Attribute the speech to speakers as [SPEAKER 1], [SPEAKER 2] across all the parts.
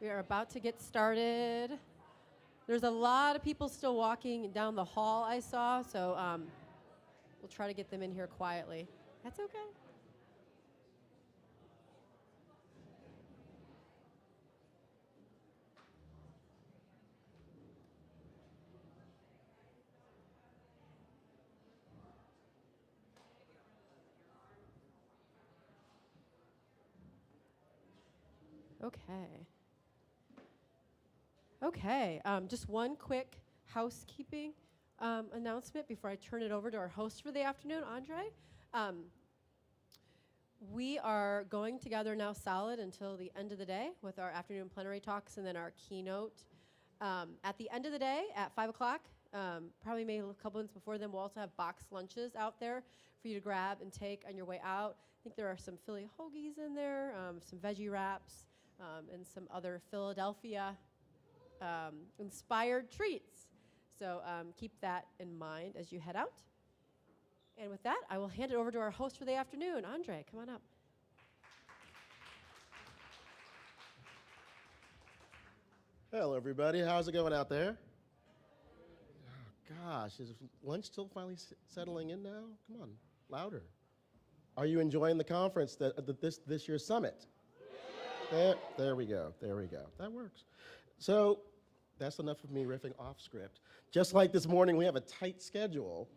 [SPEAKER 1] We are about to get started. There's a lot of people still walking down the hall I saw, so we'll try to get them in here quietly. That's okay. Okay, just one quick housekeeping announcement before I turn it over to our host for the afternoon, Andre. We are going together now solid until the end of the day with our afternoon plenary talks and then our keynote. At the end of the day, at 5 o'clock, probably maybe a couple minutes before then, we'll also have boxed lunches out there for you to grab and take on your way out. I think there are some Philly hoagies in there, some veggie wraps, and some other Philadelphia inspired treats. So keep that in mind as you head out. And with that, I will hand it over to our host for the afternoon. Andre, come on up.
[SPEAKER 2] Hello, everybody. How's it going out there? Oh, gosh, is lunch still finally settling in now? Come on, louder. Are you enjoying the conference, this year's summit? There we go. That works. So that's enough of me riffing off script. Just like this morning, we have a tight schedule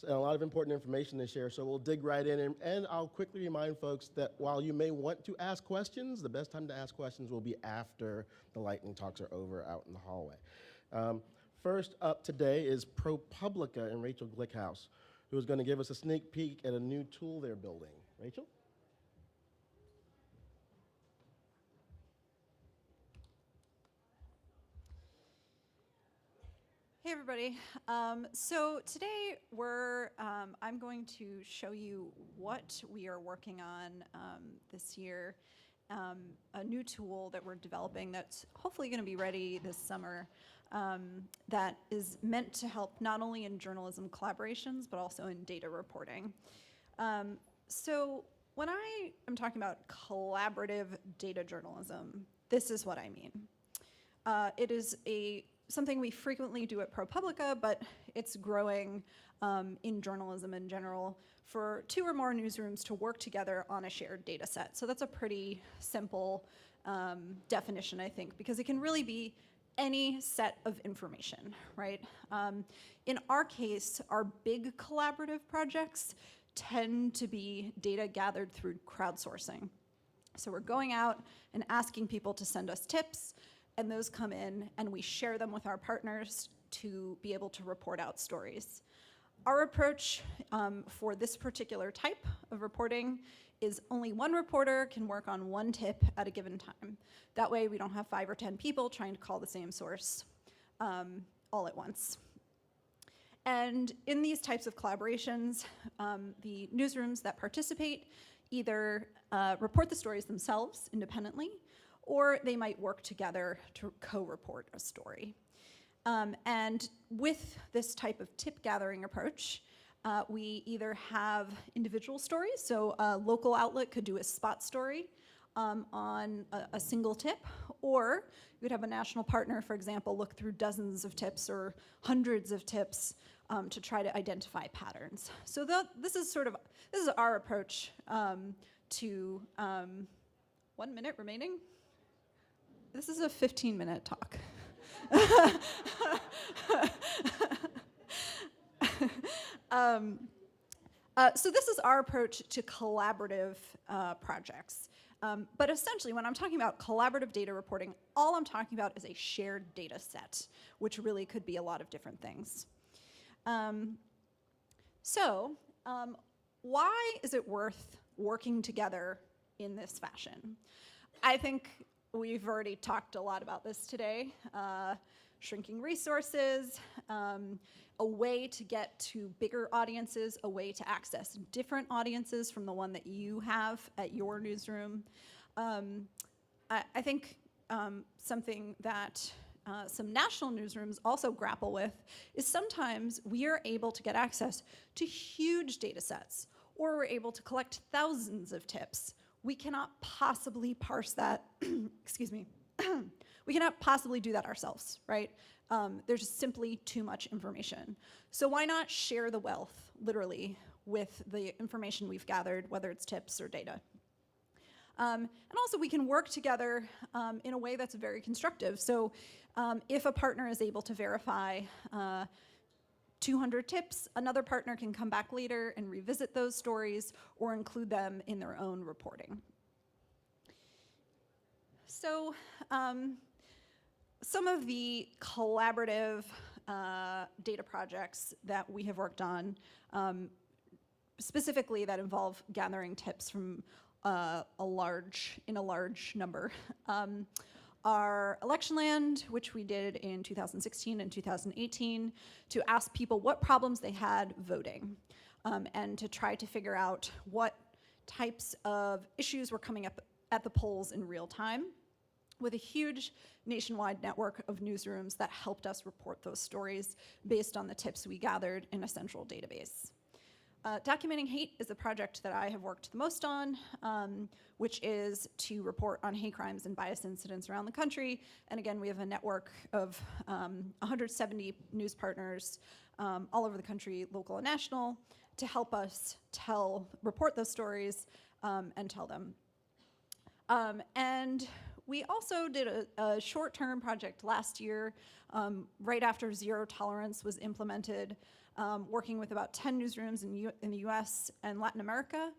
[SPEAKER 2] and a lot of important information to share, so we'll dig right in. And I'll quickly remind folks that while you may want to ask questions, the best time to ask questions will be after the lightning talks are over out in the hallway. First up today is ProPublica and Rachel Glickhouse, who is going to give us a sneak peek at a new tool they're building. Rachel?
[SPEAKER 3] Hey everybody. So today I'm going to show you what we are working on this year, a new tool that we're developing that's hopefully going to be ready this summer that is meant to help not only in journalism collaborations but also in data reporting. So when I am talking about collaborative data journalism, this is what I mean. It is something we frequently do at ProPublica, but it's growing in journalism in general for 2 or more newsrooms to work together on a shared data set. So that's a pretty simple definition, I think, because it can really be any set of information, right? In our case, our big collaborative projects tend to be data gathered through crowdsourcing. So we're going out and asking people to send us tips, and those come in and we share them with our partners to be able to report out stories. Our approach for this particular type of reporting is only one reporter can work on one tip at a given time. That way we don't have 5 or 10 people trying to call the same source all at once. And in these types of collaborations, the newsrooms that participate either report the stories themselves independently, or they might work together to co-report a story. And with this type of tip gathering approach, we either have individual stories, so a local outlet could do a spot story on a single tip, or you would have a national partner, for example, look through dozens of tips or hundreds of tips to try to identify patterns. So this is our approach to 1 minute remaining. This is a 15-minute talk. So this is our approach to collaborative projects. But essentially, when I'm talking about collaborative data reporting, all I'm talking about is a shared data set, which really could be a lot of different things. Why is it worth working together in this fashion? I think we've already talked a lot about this today. Shrinking resources, a way to get to bigger audiences, a way to access different audiences from the one that you have at your newsroom. I think something that some national newsrooms also grapple with is sometimes we are able to get access to huge data sets, or we're able to collect thousands of tips. We cannot possibly parse that, excuse me, we cannot possibly do that ourselves, right? There's just simply too much information. So why not share the wealth, literally, with the information we've gathered, whether it's tips or data? And also, we can work together in a way that's very constructive. So if a partner is able to verify 200 tips, another partner can come back later and revisit those stories or include them in their own reporting. So some of the collaborative data projects that we have worked on, specifically that involve gathering tips from a large number, are Electionland, which we did in 2016 and 2018, to ask people what problems they had voting, and to try to figure out what types of issues were coming up at the polls in real time, with a huge nationwide network of newsrooms that helped us report those stories based on the tips we gathered in a central database. Documenting Hate is the project that I have worked the most on, which is to report on hate crimes and bias incidents around the country. And again, we have a network of 170 news partners all over the country, local and national, to help us report those stories and tell them. And we also did a short-term project last year, right after zero tolerance was implemented, working with about 10 newsrooms in the US and Latin America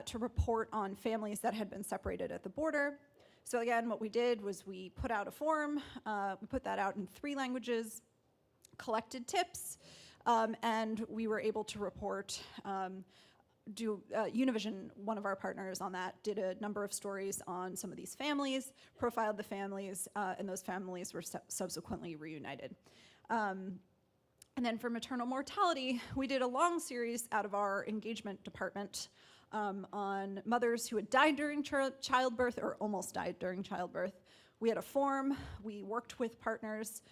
[SPEAKER 3] to report on families that had been separated at the border. So again, what we did was we put out a form, we put that out in 3 languages, collected tips, and we were able to report, Univision, one of our partners on that, did a number of stories on some of these families, profiled the families, and those families were subsequently reunited. And then for Maternal Mortality, we did a long series out of our engagement department on mothers who had died during childbirth or almost died during childbirth. We had a form. We worked with partners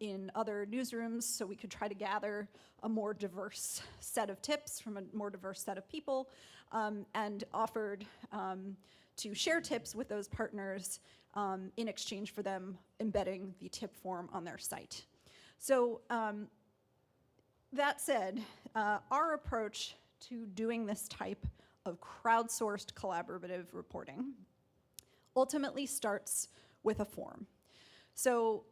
[SPEAKER 3] in other newsrooms so we could try to gather a more diverse set of tips from a more diverse set of people, and offered to share tips with those partners in exchange for them embedding the tip form on their site. So that said, our approach to doing this type of crowdsourced collaborative reporting ultimately starts with a form. So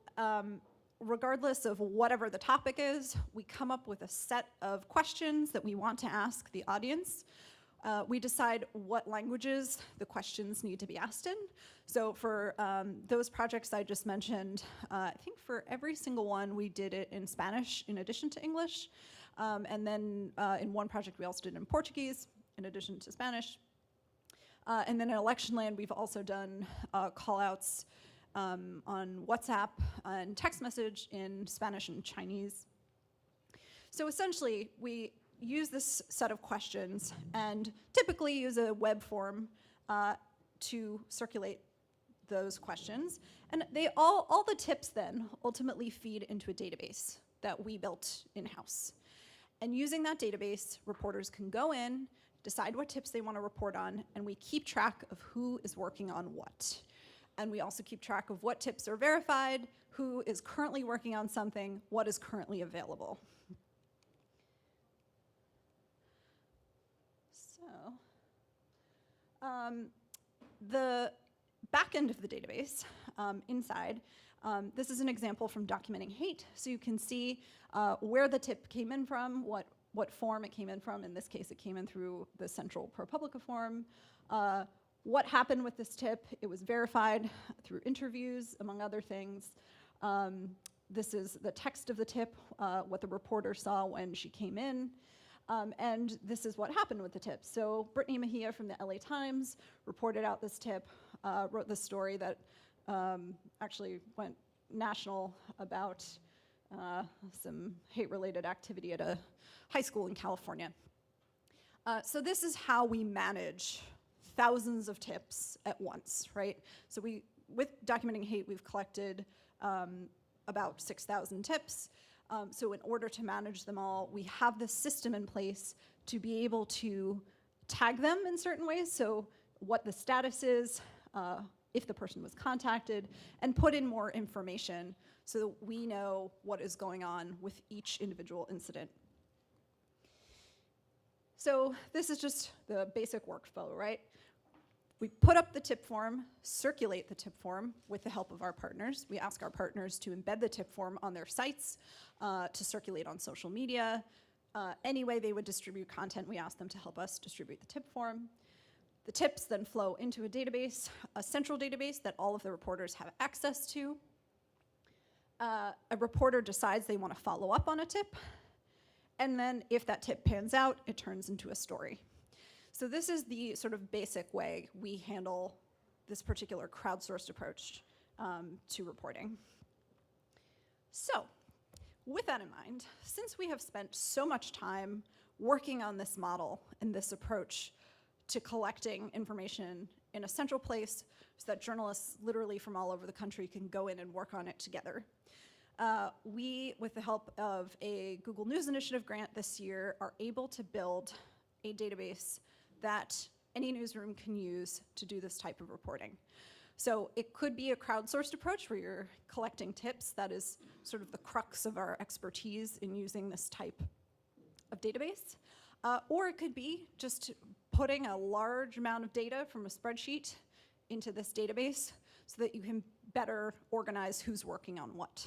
[SPEAKER 3] regardless of whatever the topic is, we come up with a set of questions that we want to ask the audience. We decide what languages the questions need to be asked in. So for those projects I just mentioned, I think for every single one we did it in Spanish in addition to English. And then in one project we also did it in Portuguese in addition to Spanish. And then in Electionland we've also done call-outs on WhatsApp and text message in Spanish and Chinese. So essentially we use this set of questions and typically use a web form to circulate those questions. And all the tips then ultimately feed into a database that we built in-house. And using that database, reporters can go in, decide what tips they want to report on, and we keep track of who is working on what. And we also keep track of what tips are verified, who is currently working on something, what is currently available. So, the back end of the database, inside, this is an example from Documenting Hate. So you can see where the tip came in from, what form it came in from. In this case, it came in through the central ProPublica form. What happened with this tip? It was verified through interviews, among other things. This is the text of the tip, what the reporter saw when she came in. And this is what happened with the tip. So Brittany Mejia from the LA Times reported out this tip, wrote this story that actually went national about some hate-related activity at a high school in California. So this is how we manage thousands of tips at once, right? So with Documenting Hate, we've collected about 6,000 tips. So in order to manage them all, we have this system in place to be able to tag them in certain ways. So what the status is, if the person was contacted, and put in more information so that we know what is going on with each individual incident. So this is just the basic workflow, right? We put up the tip form, circulate the tip form with the help of our partners. We ask our partners to embed the tip form on their sites, to circulate on social media. Any way they would distribute content, we ask them to help us distribute the tip form. The tips then flow into a database, a central database that all of the reporters have access to. A reporter decides they want to follow up on a tip, and then if that tip pans out, it turns into a story. So this is the sort of basic way we handle this particular crowdsourced approach to reporting. So with that in mind, since we have spent so much time working on this model and this approach to collecting information in a central place so that journalists literally from all over the country can go in and work on it together, we, with the help of a Google News Initiative grant this year, are able to build a database that any newsroom can use to do this type of reporting. So it could be a crowdsourced approach where you're collecting tips. That is sort of the crux of our expertise in using this type of database. Or it could be just putting a large amount of data from a spreadsheet into this database so that you can better organize who's working on what.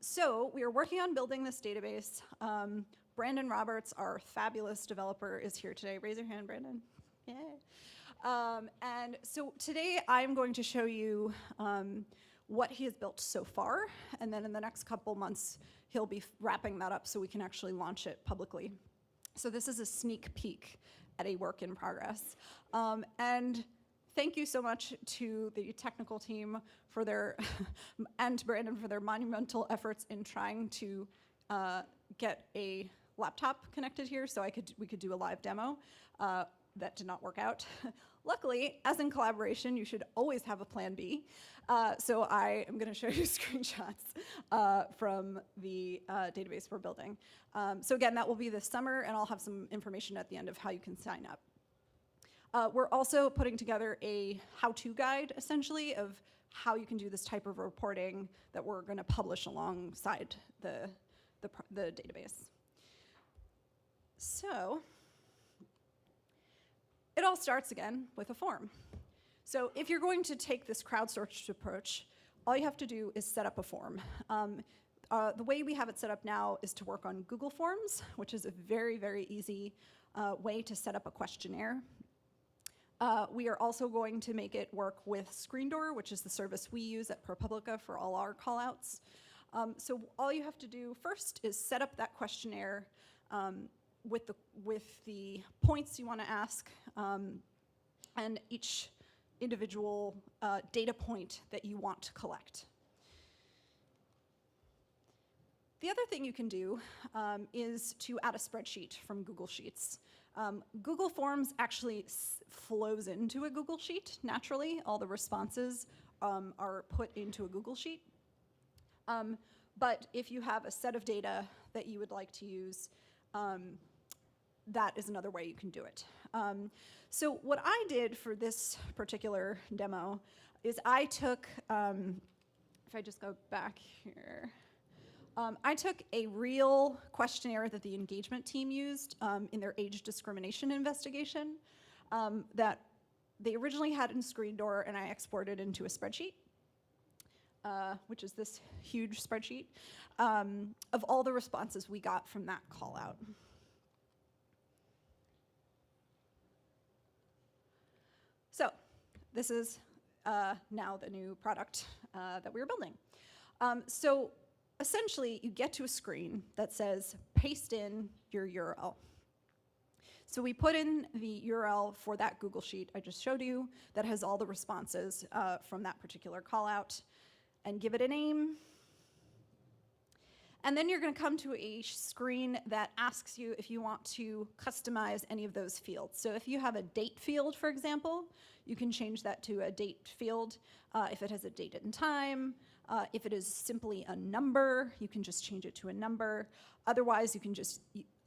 [SPEAKER 3] So we are working on building this database. Brandon Roberts, our fabulous developer, is here today. Raise your hand, Brandon. Yeah. And so today I'm going to show you what he has built so far, and then in the next couple months he'll be wrapping that up so we can actually launch it publicly. So this is a sneak peek at a work in progress. And thank you so much to the technical team for their, and Brandon for their monumental efforts in trying to get a laptop connected here so we could do a live demo. That did not work out. Luckily, as in collaboration, you should always have a plan B. So I am going to show you screenshots from the database we're building. So again, that will be this summer, and I'll have some information at the end of how you can sign up. We're also putting together a how-to guide, essentially, of how you can do this type of reporting that we're going to publish alongside the database. So it all starts again with a form. So if you're going to take this crowdsourced approach, all you have to do is set up a form. The way we have it set up now is to work on Google Forms, which is a very, very easy way to set up a questionnaire. We are also going to make it work with ScreenDoor, which is the service we use at ProPublica for all our callouts. So all you have to do first is set up that questionnaire with the points you want to ask and each individual data point that you want to collect. The other thing you can do is to add a spreadsheet from Google Sheets. Google Forms actually flows into a Google Sheet naturally. All the responses are put into a Google Sheet. But if you have a set of data that you would like to use, that is another way you can do it. So what I did for this particular demo is I took, if I just go back here, I took a real questionnaire that the engagement team used in their age discrimination investigation that they originally had in ScreenDoor, and I exported into a spreadsheet, which is this huge spreadsheet, of all the responses we got from that call out. So this is now the new product that we were building. So essentially, you get to a screen that says, paste in your URL. So we put in the URL for that Google Sheet I just showed you that has all the responses from that particular call out, and give it a name. And then you're going to come to a screen that asks you if you want to customize any of those fields. So if you have a date field, for example, you can change that to a date field. If it has a date and time, if it is simply a number, you can just change it to a number. Otherwise, you can just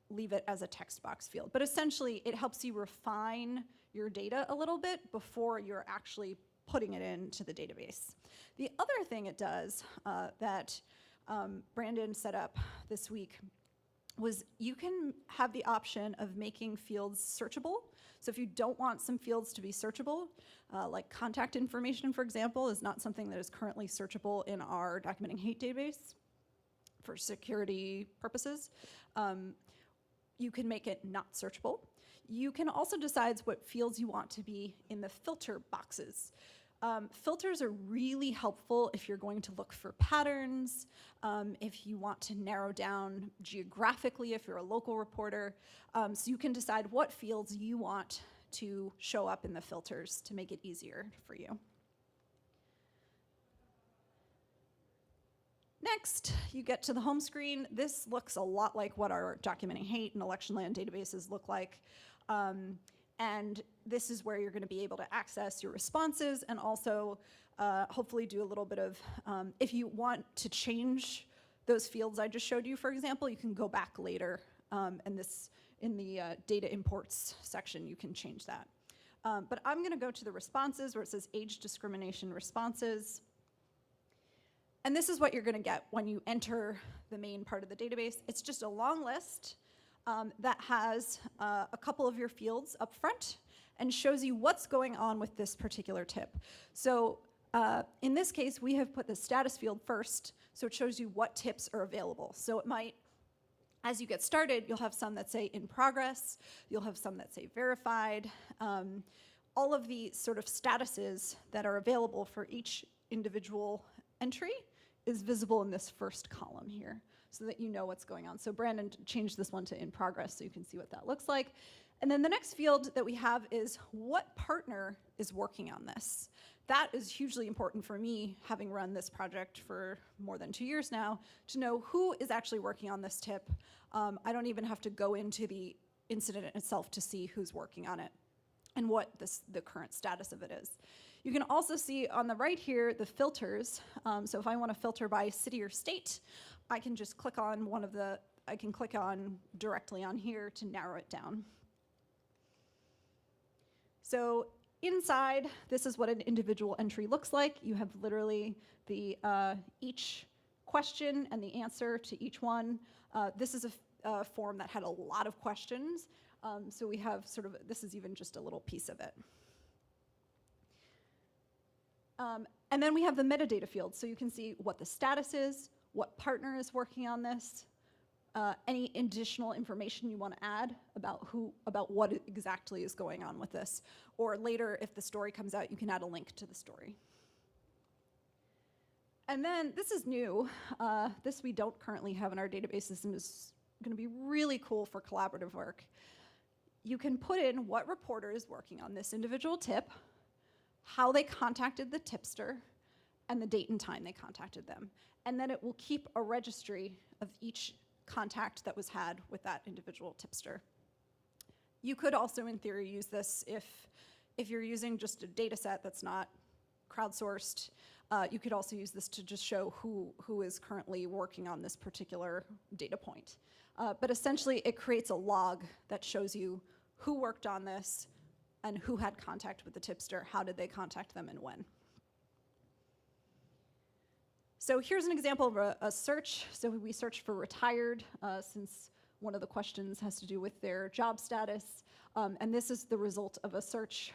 [SPEAKER 3] leave it as a text box field. But essentially, it helps you refine your data a little bit before you're actually putting it into the database. The other thing it does that Brandon set up this week was you can have the option of making fields searchable. So if you don't want some fields to be searchable, like contact information, for example, is not something that is currently searchable in our documenting hate database for security purposes, you can make it not searchable. You can also decide what fields you want to be in the filter boxes. Filters are really helpful if you're going to look for patterns, if you want to narrow down geographically, if you're a local reporter. So you can decide what fields you want to show up in the filters to make it easier for you. Next, you get to the home screen. This looks a lot like what our documenting hate and election land databases look like. And this is where you're going to be able to access your responses and also hopefully do a little bit of, if you want to change those fields I just showed you, for example, you can go back later and this in the data imports section, you can change that. But I'm going to go to the responses where it says age discrimination responses. And this is what you're going to get when you enter the main part of the database. It's just a long list that has a couple of your fields up front and shows you what's going on with this particular tip. So in this case, we have put the status field first, so it shows you what tips are available. So it might, as you get started, you'll have some that say in progress, you'll have some that say verified. All of the sort of statuses that are available for each individual entry is visible in this first column here so that you know what's going on. So Brandon changed this one to in progress so you can see what that looks like. And then the next field that we have is what partner is working on this. That is hugely important for me, having run this project for more than 2 years now, to know who is actually working on this tip. I don't even have to go into the incident itself to see who's working on it and what the current status of it is. You can also see on the right here the filters. So if I want to filter by city or state, I can just click on I can click on directly on here to narrow it down. So inside, this is what an individual entry looks like. You have literally the each question and the answer to each one. This is a form that had a lot of questions. So we have sort of, this is even just a little piece of it. And then we have the metadata field, so you can see what the status is, what partner is working on this, any additional information you want to add about what exactly is going on with this. Or later, if the story comes out, you can add a link to the story. And then this is new. This we don't currently have in our databases and is going to be really cool for collaborative work. You can put in what reporter is working on this individual tip, how they contacted the tipster, and the date and time they contacted them. And then it will keep a registry of each contact that was had with that individual tipster. You could also, in theory, use this if you're using just a data set that's not crowdsourced. You could also use this to just show who is currently working on this particular data point. But essentially, it creates a log that shows you who worked on this and who had contact with the tipster, how did they contact them, and when. So here's an example of a search. So we searched for retired, since one of the questions has to do with their job status. And this is the result of a search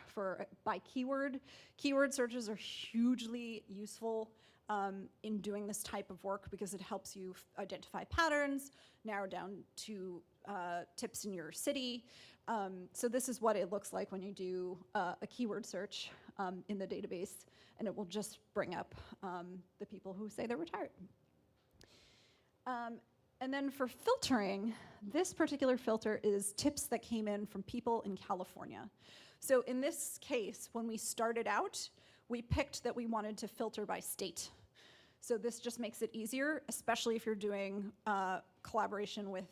[SPEAKER 3] by keyword. Keyword searches are hugely useful in doing this type of work because it helps you identify patterns, narrow down to tips in your city. So this is what it looks like when you do a keyword search in the database, and it will just bring up the people who say they're retired. And then for filtering, this particular filter is tips that came in from people in California. So in this case, when we started out, we picked that we wanted to filter by state. So this just makes it easier, especially if you're doing collaboration with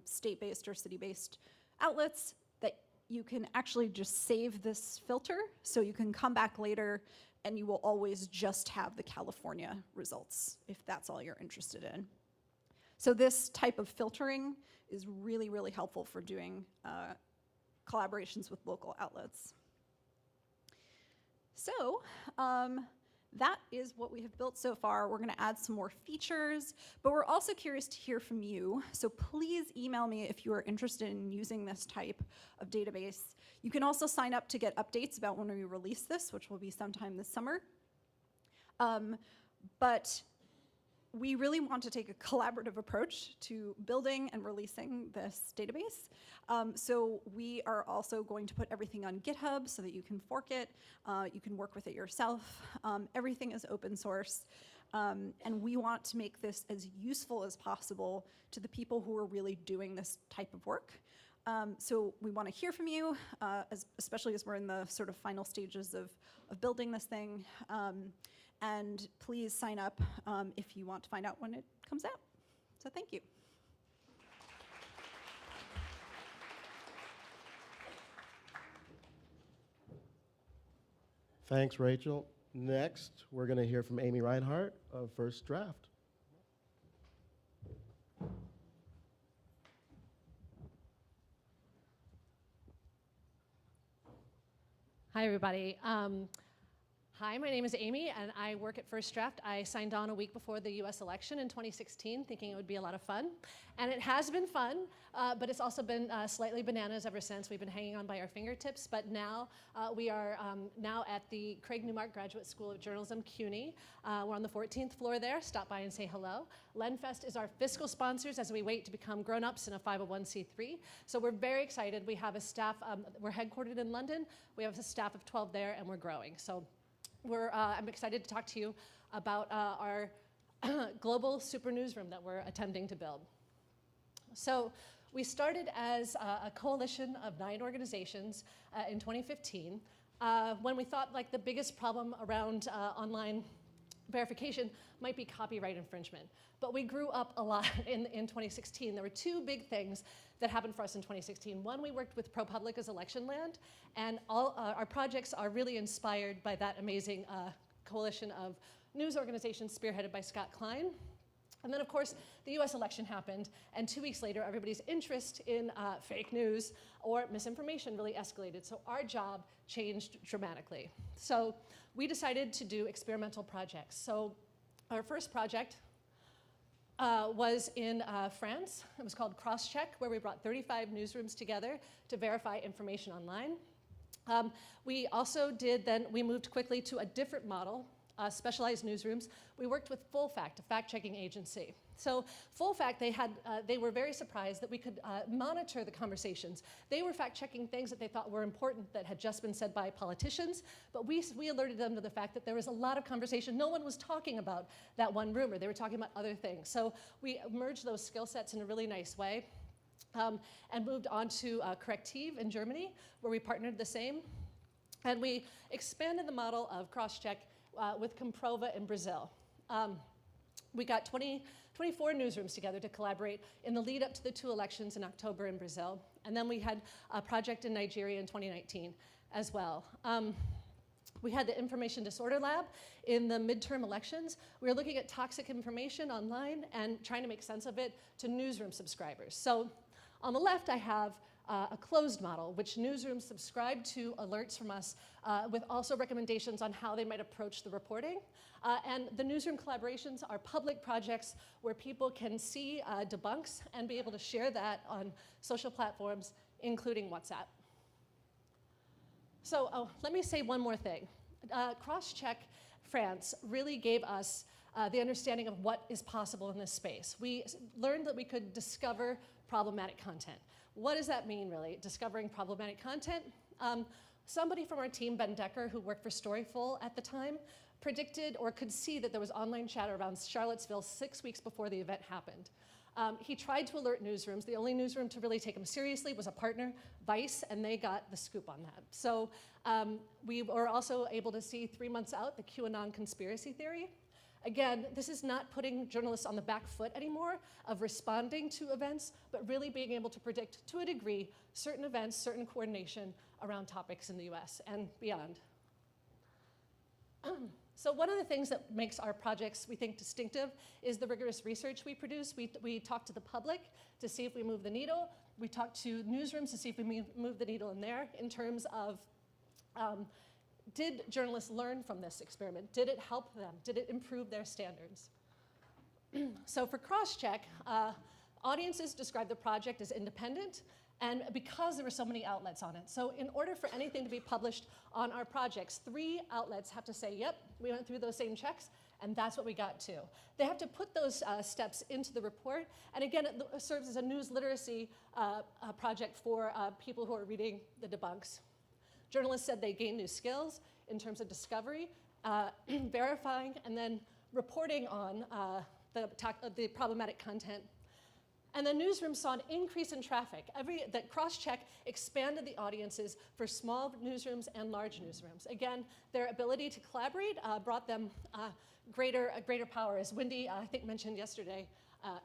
[SPEAKER 3] state-based or city-based outlets, that you can actually just save this filter so you can come back later and you will always just have the California results if that's all you're interested in. So this type of filtering is really, really helpful for doing collaborations with local outlets. So that is what we have built so far. We're going to add some more features, but we're also curious to hear from you. So please email me if you are interested in using this type of database. You can also sign up to get updates about when we release this, which will be sometime this summer. But we really want to take a collaborative approach to building and releasing this database. So we are also going to put everything on GitHub so that you can fork it, you can work with it yourself. Everything is open source. And we want to make this as useful as possible to the people who are really doing this type of work. So we want to hear from you, especially as we're in the sort of final stages of building this thing. And please sign up if you want to find out when it comes out. So thank you.
[SPEAKER 2] Thanks, Rachel. Next, we're going to hear from Amy Reinhardt of First Draft.
[SPEAKER 4] Hi, everybody. Hi, my name is Amy, and I work at First Draft. I signed on a week before the US election in 2016, thinking it would be a lot of fun. And it has been fun, but it's also been slightly bananas ever since. We've been hanging on by our fingertips, but now we are now at the Craig Newmark Graduate School of Journalism, CUNY. We're on the 14th floor there. Stop by and say hello. LenFest is our fiscal sponsors as we wait to become grown-ups in a 501c3. So we're very excited. We have a staff, we're headquartered in London. We have a staff of 12 there, and we're growing. So I'm excited to talk to you about our global super newsroom that we're attempting to build. So we started as a coalition of 9 organizations in 2015 when we thought like the biggest problem around online verification might be copyright infringement. But we grew up a lot in 2016. There were 2 big things that happened for us in 2016. One, we worked with ProPublic as election land, and all our projects are really inspired by that amazing coalition of news organizations spearheaded by Scott Klein. And then, of course, the US election happened, and 2 weeks later, everybody's interest in fake news or misinformation really escalated. So our job changed dramatically. So we decided to do experimental projects. So our first project was in France. It was called Crosscheck, where we brought 35 newsrooms together to verify information online. We also we moved quickly to a different model, specialized newsrooms. We worked with Full Fact, a fact-checking agency. So Full Fact, they were very surprised that we could monitor the conversations. They were fact-checking things that they thought were important that had just been said by politicians, but we alerted them to the fact that there was a lot of conversation. No one was talking about that one rumor. They were talking about other things. So we merged those skill sets in a really nice way and moved on to Corrective in Germany, where we partnered the same. And we expanded the model of Crosscheck with Comprova in Brazil. We got 24 newsrooms together to collaborate in the lead up to the 2 elections in October in Brazil. And then we had a project in Nigeria in 2019 as well. We had the Information Disorder Lab in the midterm elections. We were looking at toxic information online and trying to make sense of it to newsroom subscribers. So on the left, I have a closed model, which newsrooms subscribe to alerts from us with also recommendations on how they might approach the reporting. And the newsroom collaborations are public projects where people can see debunks and be able to share that on social platforms, including WhatsApp. So let me say one more thing. Crosscheck France really gave us the understanding of what is possible in this space. We learned that we could discover problematic content. What does that mean, really, discovering problematic content? Somebody from our team, Ben Decker, who worked for Storyful at the time, predicted or could see that there was online chatter around Charlottesville 6 weeks before the event happened. He tried to alert newsrooms. The only newsroom to really take him seriously was a partner, Vice, and they got the scoop on that. So we were also able to see 3 months out the QAnon conspiracy theory. Again, this is not putting journalists on the back foot anymore of responding to events, but really being able to predict, to a degree, certain events, certain coordination around topics in the US and beyond. So one of the things that makes our projects, we think, distinctive is the rigorous research we produce. We talk to the public to see if we move the needle. We talk to newsrooms to see if we move the needle in there in terms of did journalists learn from this experiment? Did it help them? Did it improve their standards? So for cross-check, audiences described the project as independent, and because there were so many outlets on it. So in order for anything to be published on our projects, 3 outlets have to say, yep, we went through those same checks, and that's what we got too. They have to put those steps into the report, and again, it serves as a news literacy project for people who are reading the debunks. Journalists said they gained new skills in terms of discovery, verifying, and then reporting on the problematic content. And the newsroom saw an increase in traffic. That cross-check expanded the audiences for small newsrooms and large newsrooms. Again, their ability to collaborate brought them greater power, as Wendy, I think, mentioned yesterday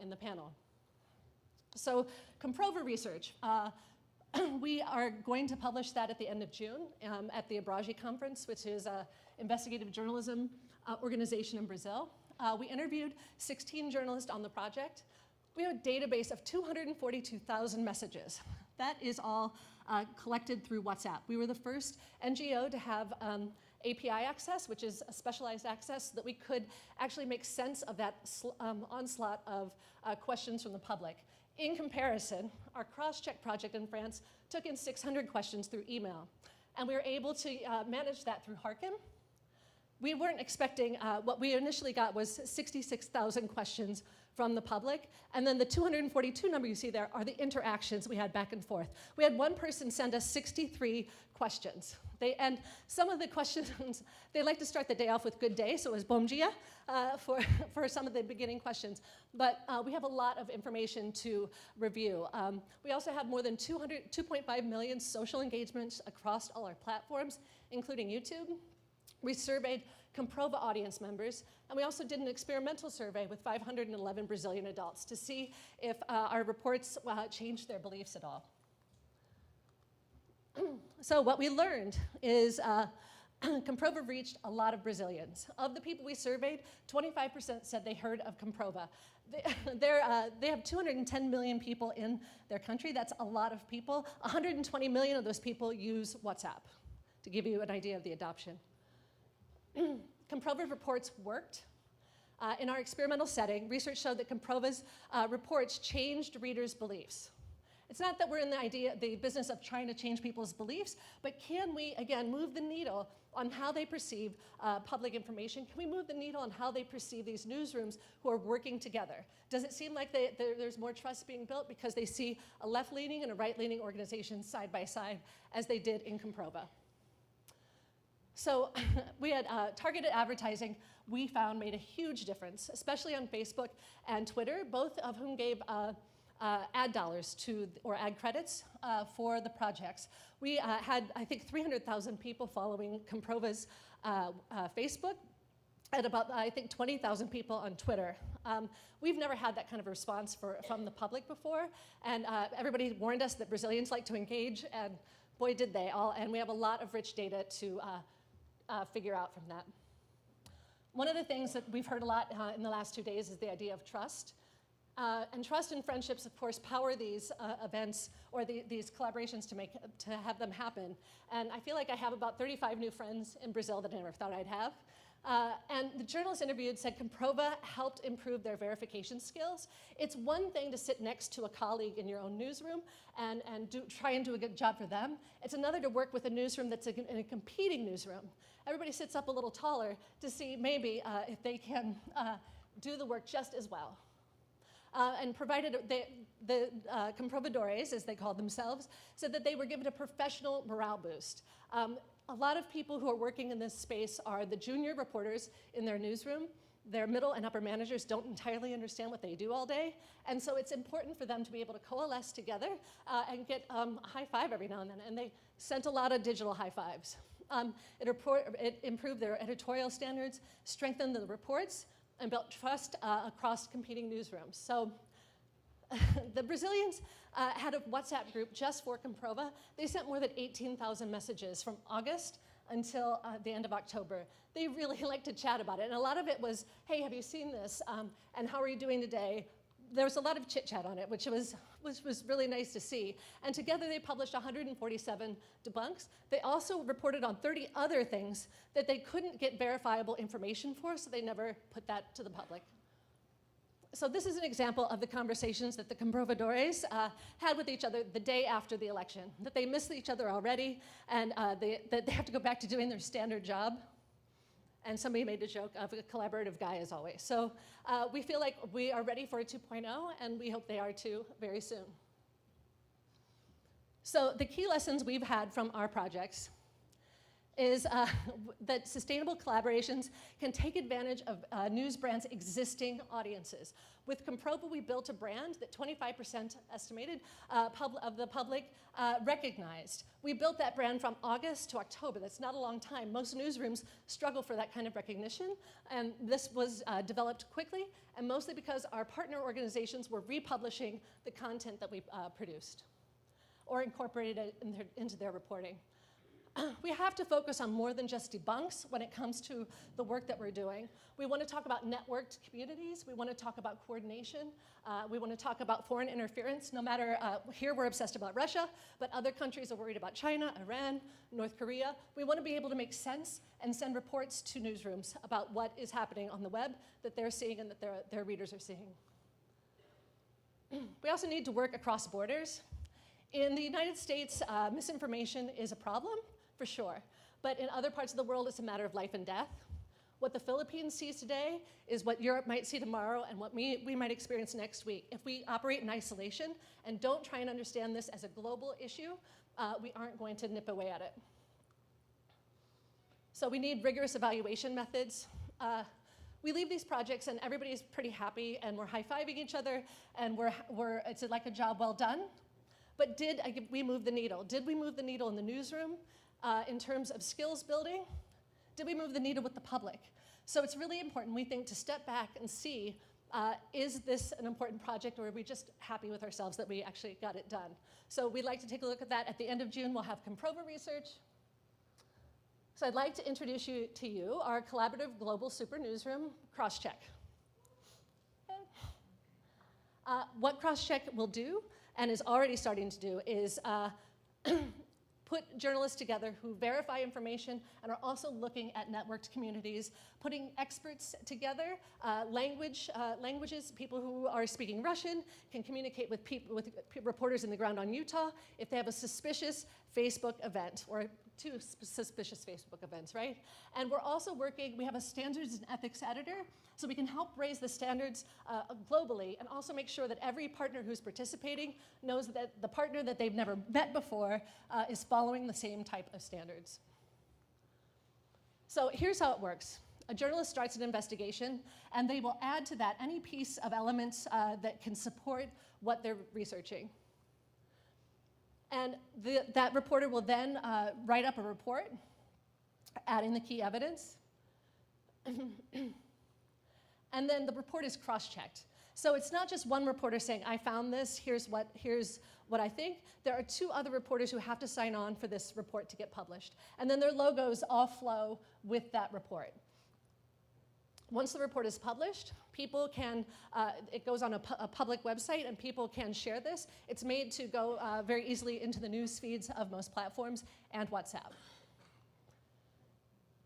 [SPEAKER 4] in the panel. So Comprova research. We are going to publish that at the end of June at the Abraji conference, which is an investigative journalism organization in Brazil. We interviewed 16 journalists on the project. We have a database of 242,000 messages. That is all collected through WhatsApp. We were the first NGO to have API access, which is a specialized access, so that we could actually make sense of that onslaught of questions from the public. In comparison, our cross-check project in France took in 600 questions through email, and we were able to manage that through Harkin. We weren't expecting, what we initially got was 66,000 questions from the public, and then the 242 number you see there are the interactions we had back and forth. We had one person send us 63 questions. And some of the questions, they like to start the day off with good day, so it was bom dia for some of the beginning questions. But we have a lot of information to review. We also have more than 2.5 million social engagements across all our platforms, including YouTube. We surveyed Comprova audience members, and we also did an experimental survey with 511 Brazilian adults to see if our reports changed their beliefs at all. So what we learned is Comprova reached a lot of Brazilians. Of the people we surveyed, 25% said they heard of Comprova. They have 210 million people in their country. That's a lot of people. 120 million of those people use WhatsApp, to give you an idea of the adoption. Comprova reports worked. In our experimental setting, research showed that Comprova's reports changed readers' beliefs. It's not that we're in the business of trying to change people's beliefs, but can we, again, move the needle on how they perceive public information? Can we move the needle on how they perceive these newsrooms who are working together? Does it seem like there's more trust being built because they see a left-leaning and a right-leaning organization side by side, as they did in Comprova? So we had targeted advertising, we found, made a huge difference, especially on Facebook and Twitter, both of whom gave ad dollars or ad credits for the projects. We had, I think, 300,000 people following Comprova's Facebook, and about, I think, 20,000 people on Twitter. We've never had that kind of response from the public before, and everybody warned us that Brazilians like to engage, and boy, did they all, and we have a lot of rich data to figure out from that. One of the things that we've heard a lot in the last 2 days is the idea of trust. And trust and friendships, of course, power these events or these collaborations to have them happen. And I feel like I have about 35 new friends in Brazil that I never thought I'd have. And the journalist interviewed said Comprova helped improve their verification skills. It's one thing to sit next to a colleague in your own newsroom and try and do a good job for them. It's another to work with a newsroom that's in a competing newsroom. Everybody sits up a little taller to see maybe if they can do the work just as well. And provided the comprovadores, as they called themselves, said that they were given a professional morale boost. A lot of people who are working in this space are the junior reporters in their newsroom. Their middle and upper managers don't entirely understand what they do all day, and so it's important for them to be able to coalesce together and get a high five every now and then, and they sent a lot of digital high fives. It improved their editorial standards, strengthened the reports, and built trust across competing newsrooms. So the Brazilians had a WhatsApp group just for Comprova. They sent more than 18,000 messages from August until the end of October. They really like to chat about it. And a lot of it was, hey, have you seen this? And how are you doing today? there was a lot of chit-chat on it, which was really nice to see. And together they published 147 debunks. They also reported on 30 other things that they couldn't get verifiable information for, so they never put that to the public. So this is an example of the conversations that the comprovadores had with each other the day after the election, that they miss each other already, and that they have to go back to doing their standard job. And somebody made a joke of a collaborative guy, as always. So we feel like we are ready for a 2.0, and we hope they are too very soon. So the key lessons we've had from our projects is that sustainable collaborations can take advantage of news brands' existing audiences. With Comprova, we built a brand that 25% estimated of the public recognized. We built that brand from August to October. That's not a long time. Most newsrooms struggle for that kind of recognition, and this was developed quickly, and mostly because our partner organizations were republishing the content that we produced or incorporated it into their reporting. We have to focus on more than just debunks when it comes to the work that we're doing. We want to talk about networked communities. We want to talk about coordination. We want to talk about foreign interference. No matter, here we're obsessed about Russia, but other countries are worried about China, Iran, North Korea. We want to be able to make sense and send reports to newsrooms about what is happening on the web that they're seeing and that their readers are seeing. We also need to work across borders. In the United States, misinformation is a problem, for sure. But in other parts of the world, it's a matter of life and death. What the Philippines sees today is what Europe might see tomorrow and what we might experience next week. If we operate in isolation and don't try and understand this as a global issue, we aren't going to nip away at it. So we need rigorous evaluation methods. We leave these projects and everybody's pretty happy and we're high-fiving each other and it's like a job well done. But did we move the needle? Did we move the needle in the newsroom in terms of skills building? Did we move the needle with the public? So it's really important, we think, to step back and see, is this an important project or are we just happy with ourselves that we actually got it done? So we'd like to take a look at that. At the end of June, we'll have Comprova research. So I'd like to introduce you to our collaborative global super newsroom, Crosscheck. What Crosscheck will do and is already starting to do is put journalists together who verify information and are also looking at networked communities, putting experts together, languages. People who are speaking Russian can communicate with reporters in the ground on Utah if they have a suspicious Facebook event or two suspicious Facebook events, right? And we're also working, we have a standards and ethics editor, so we can help raise the standards globally and also make sure that every partner who's participating knows that the partner that they've never met before is following the same type of standards. So here's how it works. A journalist starts an investigation, and they will add to that any piece of elements that can support what they're researching. And that reporter will then write up a report, adding the key evidence. And then the report is cross-checked. So it's not just one reporter saying, I found this, here's what I think. There are two other reporters who have to sign on for this report to get published. And then their logos all flow with that report. Once the report is published, people can, it goes on a public website and people can share this. It's made to go very easily into the news feeds of most platforms and WhatsApp.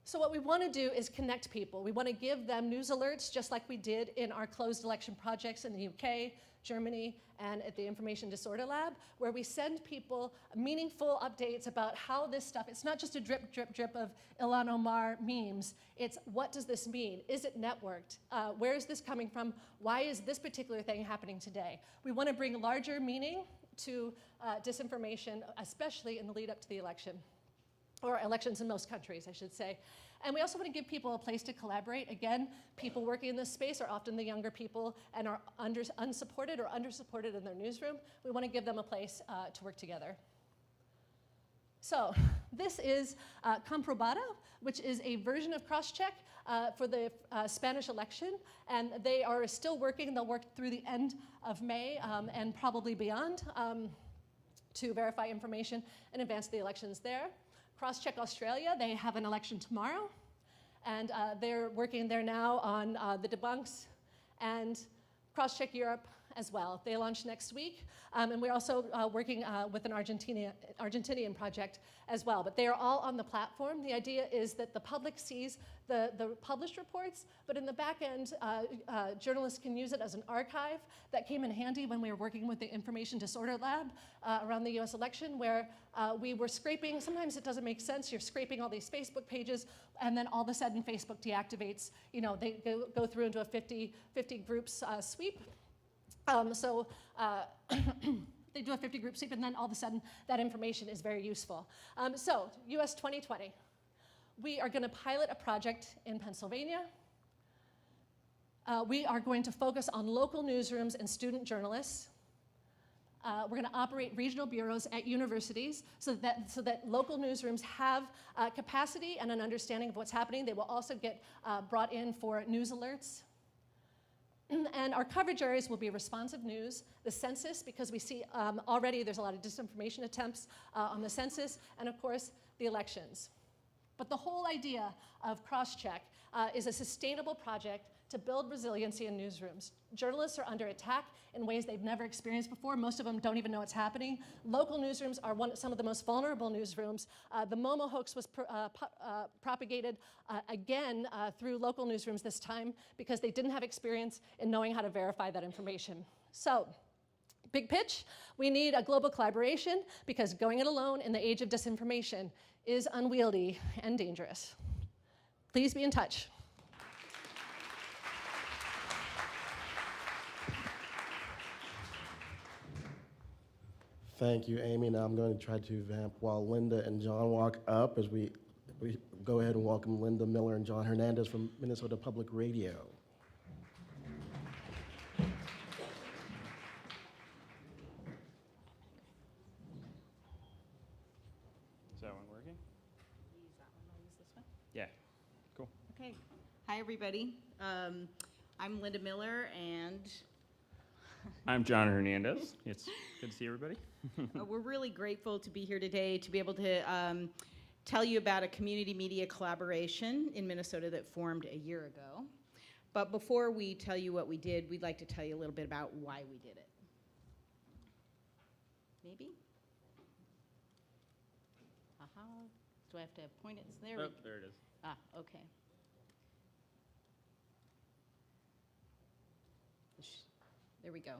[SPEAKER 4] So what we want to do is connect people. We want to give them news alerts just like we did in our closed election projects in the UK, Germany, and at the Information Disorder Lab, where we send people meaningful updates about how this stuff, it's not just a drip, drip, drip of Ilhan Omar memes. It's what does this mean? Is it networked? Where is this coming from? Why is this particular thing happening today? We want to bring larger meaning to disinformation, especially in the lead up to the election, or elections in most countries, I should say. And we also want to give people a place to collaborate. Again, people working in this space are often the younger people and are unsupported or undersupported in their newsroom. We want to give them a place to work together. So this is Comprobado, which is a version of Crosscheck for the Spanish election. And they are still working. They'll work through the end of May and probably beyond to verify information and advance the elections there. Crosscheck Australia, they have an election tomorrow, and they're working there now on the debunks, and Crosscheck Europe as well. They launch next week, and we're also working with an Argentinian project as well. But they are all on the platform. The idea is that the public sees the published reports, but in the back end, journalists can use it as an archive. That came in handy when we were working with the Information Disorder Lab around the US election, where we were scraping. Sometimes it doesn't make sense. You're scraping all these Facebook pages, and then all of a sudden Facebook deactivates. They go through into a 50 groups sweep. They do a 50 group sweep, and then all of a sudden that information is very useful. So US 2020. We are going to pilot a project in Pennsylvania. We are going to focus on local newsrooms and student journalists. We're going to operate regional bureaus at universities so that local newsrooms have capacity and an understanding of what's happening. They will also get brought in for news alerts. And our coverage areas will be responsive news, the census, because we see already there's a lot of disinformation attempts on the census, and of course, the elections. But the whole idea of Crosscheck is a sustainable project to build resiliency in newsrooms. Journalists are under attack in ways they've never experienced before. Most of them don't even know what's happening. Local newsrooms are some of the most vulnerable newsrooms. The Momo hoax was propagated again through local newsrooms this time because they didn't have experience in knowing how to verify that information. So, big pitch, we need a global collaboration because going it alone in the age of disinformation is unwieldy and dangerous. Please be in touch.
[SPEAKER 2] Thank you, Amy. Now I'm going to try to vamp while Linda and John walk up as we go ahead and welcome Linda Miller and John Hernandez from Minnesota Public Radio.
[SPEAKER 5] Is that one working?
[SPEAKER 6] Use that one. I'll use this one.
[SPEAKER 5] Yeah. Cool.
[SPEAKER 6] Okay. Hi, everybody. I'm Linda Miller, and
[SPEAKER 5] I'm John Hernandez. It's good to see everybody.
[SPEAKER 6] we're really grateful to be here today to be able to tell you about a community media collaboration in Minnesota that formed a year ago. But before we tell you what we did, we'd like to tell you a little bit about why we did it. Maybe? Aha. Do I have to point it? There,
[SPEAKER 5] Oh, there it is.
[SPEAKER 6] Ah, okay. There we go.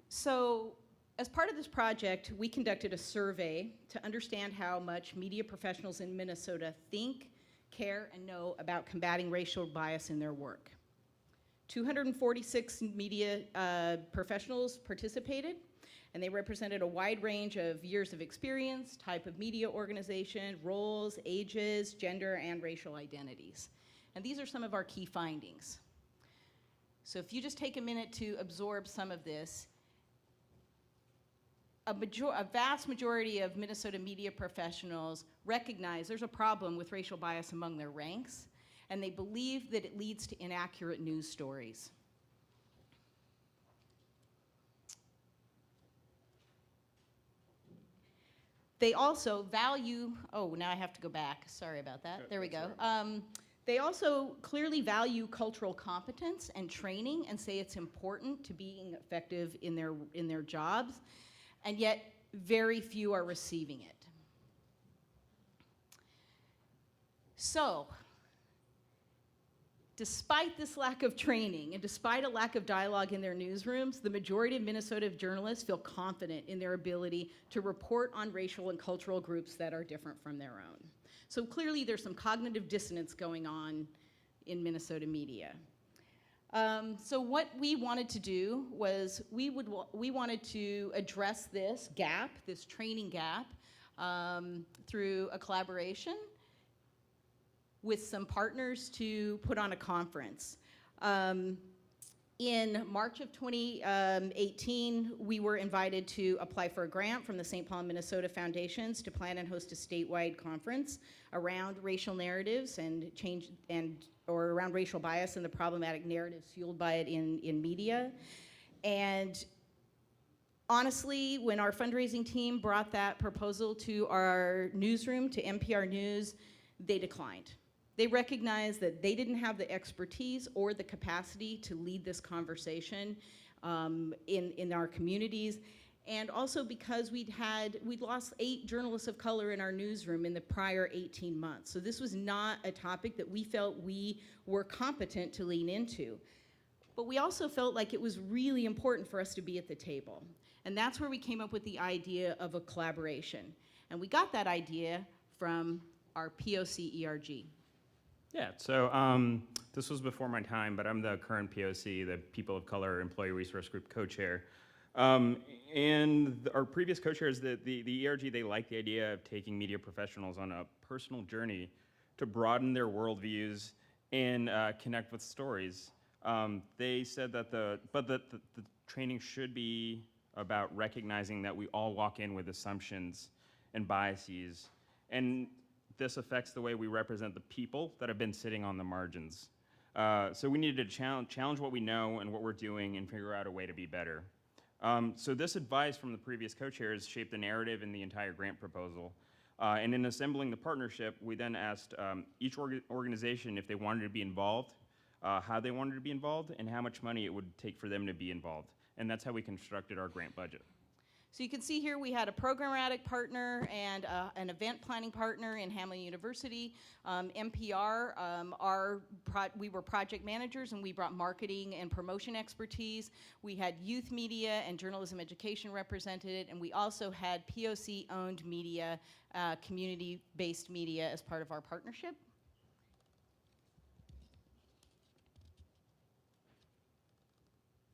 [SPEAKER 6] So, as part of this project, we conducted a survey to understand how much media professionals in Minnesota think, care, and know about combating racial bias in their work. 246 media professionals participated, and they represented a wide range of years of experience, type of media organization, roles, ages, gender, and racial identities. And these are some of our key findings. So if you just take a minute to absorb some of this, a vast majority of Minnesota media professionals recognize there's a problem with racial bias among their ranks, and they believe that it leads to inaccurate news stories. They also value, oh, now I have to go back. Sorry about that. There we go. They also clearly value cultural competence and training and say it's important to being effective in their jobs, and yet very few are receiving it. So, despite this lack of training and despite a lack of dialogue in their newsrooms, the majority of Minnesota journalists feel confident in their ability to report on racial and cultural groups that are different from their own. So clearly there's some cognitive dissonance going on in Minnesota media. So what we wanted to do was we wanted to address this gap, this training gap, through a collaboration with some partners to put on a conference. In March of 2018, we were invited to apply for a grant from the St. Paul and Minnesota Foundations to plan and host a statewide conference around racial narratives and or around racial bias and the problematic narratives fueled by it in media. And honestly, when our fundraising team brought that proposal to our newsroom, to NPR News, they declined. They recognized that they didn't have the expertise or the capacity to lead this conversation in our communities. And also because we'd lost 8 journalists of color in our newsroom in the prior 18 months. So this was not a topic that we felt we were competent to lean into. But we also felt like it was really important for us to be at the table. And that's where we came up with the idea of a collaboration. And we got that idea from our POC ERG.
[SPEAKER 5] Yeah, so this was before my time, but I'm the current POC, the People of Color Employee Resource Group co-chair. And our previous co-chairs, the ERG, they like the idea of taking media professionals on a personal journey to broaden their worldviews and connect with stories. They said that the training should be about recognizing that we all walk in with assumptions and biases, and this affects the way we represent the people that have been sitting on the margins. So we needed to challenge what we know and what we're doing and figure out a way to be better. So this advice from the previous co-chairs shaped the narrative in the entire grant proposal. And in assembling the partnership, we then asked each organization if they wanted to be involved, how they wanted to be involved, and how much money it would take for them to be involved. And that's how we constructed our grant budget.
[SPEAKER 6] So you can see here we had a programmatic partner and an event planning partner in Hamline University. NPR, we were project managers and we brought marketing and promotion expertise. We had youth media and journalism education represented, and we also had POC-owned media, community-based media as part of our partnership.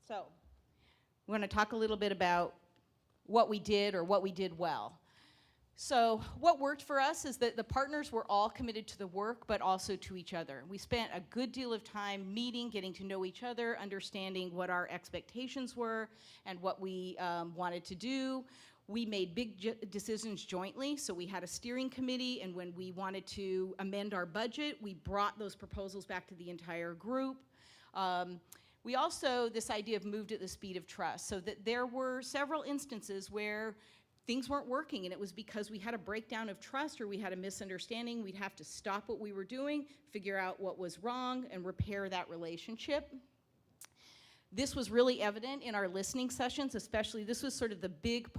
[SPEAKER 6] So we want to talk a little bit about what we did or what we did well. So what worked for us is that the partners were all committed to the work, but also to each other. We spent a good deal of time meeting, getting to know each other, understanding what our expectations were and what we wanted to do. We made big decisions jointly, so we had a steering committee, and when we wanted to amend our budget, we brought those proposals back to the entire group. We also, this idea of moved at the speed of trust, so that there were several instances where things weren't working, and it was because we had a breakdown of trust or we had a misunderstanding. We'd have to stop what we were doing, figure out what was wrong, and repair that relationship. This was really evident in our listening sessions, especially. This was sort of the big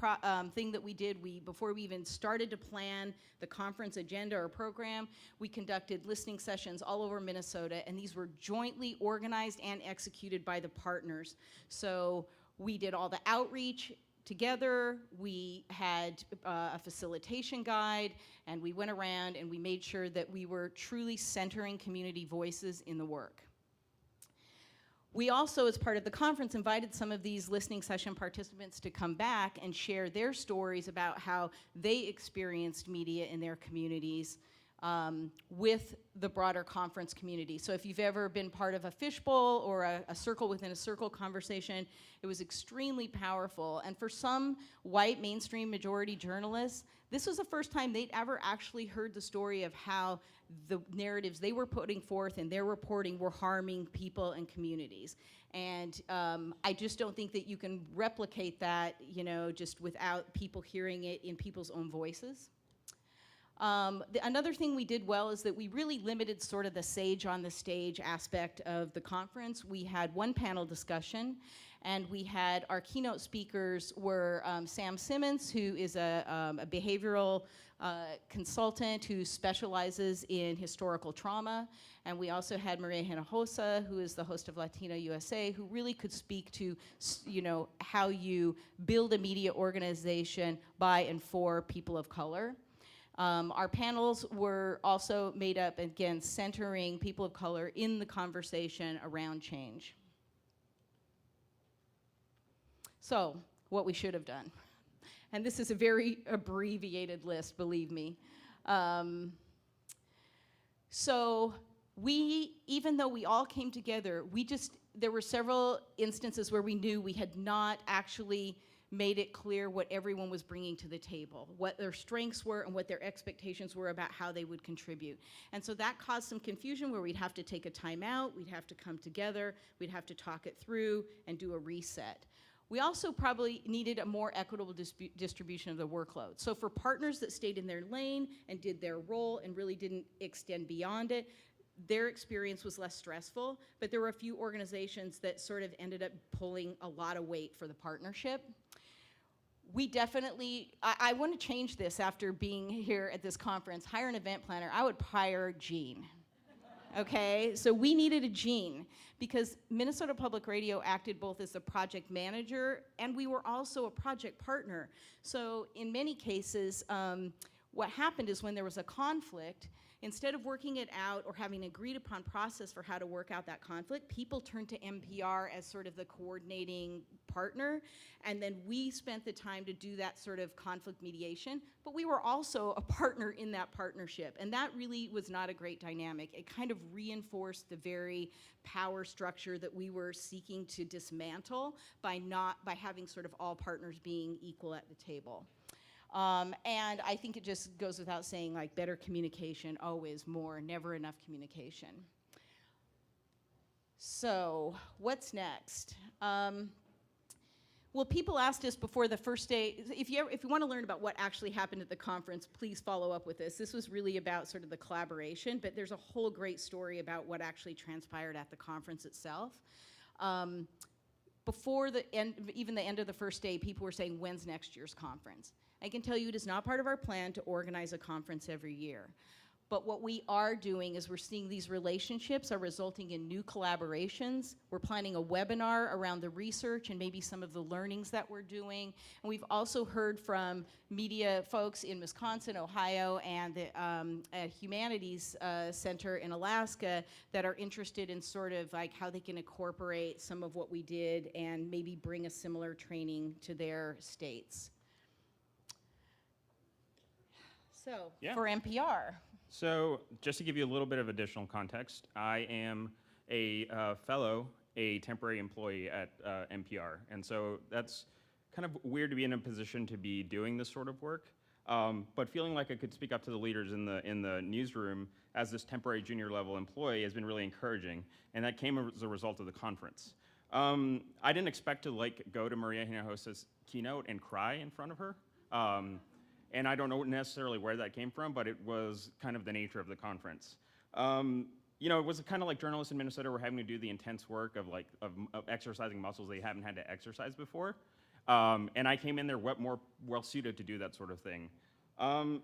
[SPEAKER 6] thing that we did. Before we even started to plan the conference agenda or program, we conducted listening sessions all over Minnesota, and these were jointly organized and executed by the partners. So we did all the outreach together, we had a facilitation guide, and we went around and we made sure that we were truly centering community voices in the work. We also, as part of the conference, invited some of these listening session participants to come back and share their stories about how they experienced media in their communities with the broader conference community. So if you've ever been part of a fishbowl or a circle within a circle conversation, it was extremely powerful. And for some white mainstream majority journalists, this was the first time they'd ever actually heard the story of how the narratives they were putting forth in their reporting were harming people and communities. And I just don't think that you can replicate that, just without people hearing it in people's own voices. Another thing we did well is that we really limited sort of the sage on the stage aspect of the conference. We had one panel discussion, and we had our keynote speakers were Sam Simmons, who is a behavioral consultant who specializes in historical trauma, and we also had Maria Hinojosa, who is the host of Latino USA, who really could speak to, how you build a media organization by and for people of color. Our panels were also made up, again, centering people of color in the conversation around change. So, what we should have done. And this is a very abbreviated list, believe me. So, even though we all came together, there were several instances where we knew we had not actually made it clear what everyone was bringing to the table, what their strengths were and what their expectations were about how they would contribute. And so that caused some confusion where we'd have to take a time out, we'd have to come together, we'd have to talk it through and do a reset. We also probably needed a more equitable distribution of the workload. So for partners that stayed in their lane and did their role and really didn't extend beyond it, their experience was less stressful, but there were a few organizations that sort of ended up pulling a lot of weight for the partnership. We definitely, I want to change this after being here at this conference. Hire an event planner. I would hire Gene. Okay, so we needed a Gene because Minnesota Public Radio acted both as a project manager and we were also a project partner. So in many cases, what happened is when there was a conflict, instead of working it out or having an agreed upon process for how to work out that conflict, people turned to NPR as sort of the coordinating partner, and then we spent the time to do that sort of conflict mediation, but we were also a partner in that partnership, and that really was not a great dynamic. It kind of reinforced the very power structure that we were seeking to dismantle by having sort of all partners being equal at the table. And I think it just goes without saying, like, better communication, always more, never enough communication. So what's next? Well, people asked us before the first day, if you want to learn about what actually happened at the conference, please follow up with this. This was really about sort of the collaboration, but there's a whole great story about what actually transpired at the conference itself. Before the end, even the end of the first day, people were saying, when's next year's conference? I can tell you it is not part of our plan to organize a conference every year. But what we are doing is we're seeing these relationships are resulting in new collaborations. We're planning a webinar around the research and maybe some of the learnings that we're doing. And we've also heard from media folks in Wisconsin, Ohio, and the Humanities Center in Alaska that are interested in sort of like how they can incorporate some of what we did and maybe bring a similar training to their states. So,
[SPEAKER 5] Yeah.
[SPEAKER 6] for NPR.
[SPEAKER 5] So just to give you a little bit of additional context, I am a temporary employee at NPR. And so that's kind of weird to be in a position to be doing this sort of work. But feeling like I could speak up to the leaders in the newsroom as this temporary junior level employee has been really encouraging. And that came as a result of the conference. I didn't expect to go to Maria Hinojos' keynote and cry in front of her. And I don't know necessarily where that came from, but it was kind of the nature of the conference. It was kind of like journalists in Minnesota were having to do the intense work of exercising muscles they haven't had to exercise before. And I came in there more well-suited to do that sort of thing. And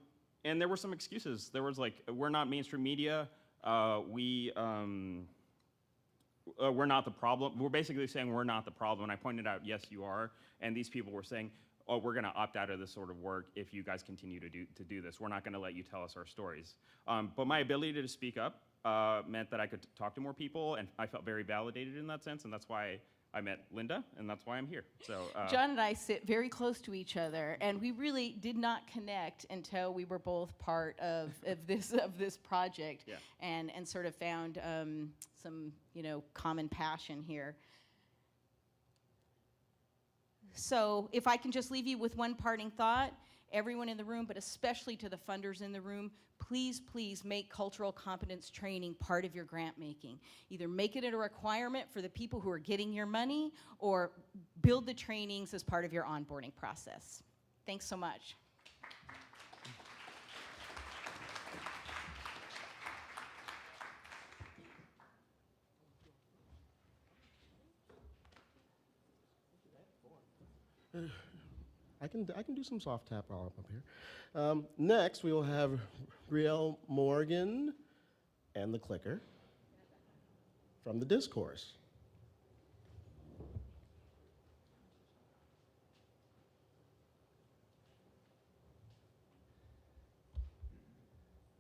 [SPEAKER 5] there were some excuses. There was we're not mainstream media. We're not the problem. We're basically saying we're not the problem. And I pointed out, yes, you are. And these people were saying, oh, we're going to opt out of this sort of work if you guys continue to do this. We're not going to let you tell us our stories. But my ability to speak up meant that I could talk to more people, and I felt very validated in that sense, and that's why I met Linda, and that's why I'm here. So
[SPEAKER 6] John and I sit very close to each other, and we really did not connect until we were both part of this project,
[SPEAKER 5] yeah.
[SPEAKER 6] and sort of found some common passion here. So if I can just leave you with one parting thought, everyone in the room, but especially to the funders in the room, please, please make cultural competence training part of your grant making. Either make it a requirement for the people who are getting your money or build the trainings as part of your onboarding process. Thanks so much.
[SPEAKER 2] I can do some soft tap while I'm up here. Next, we will have Brielle Morgan and the clicker from the discourse.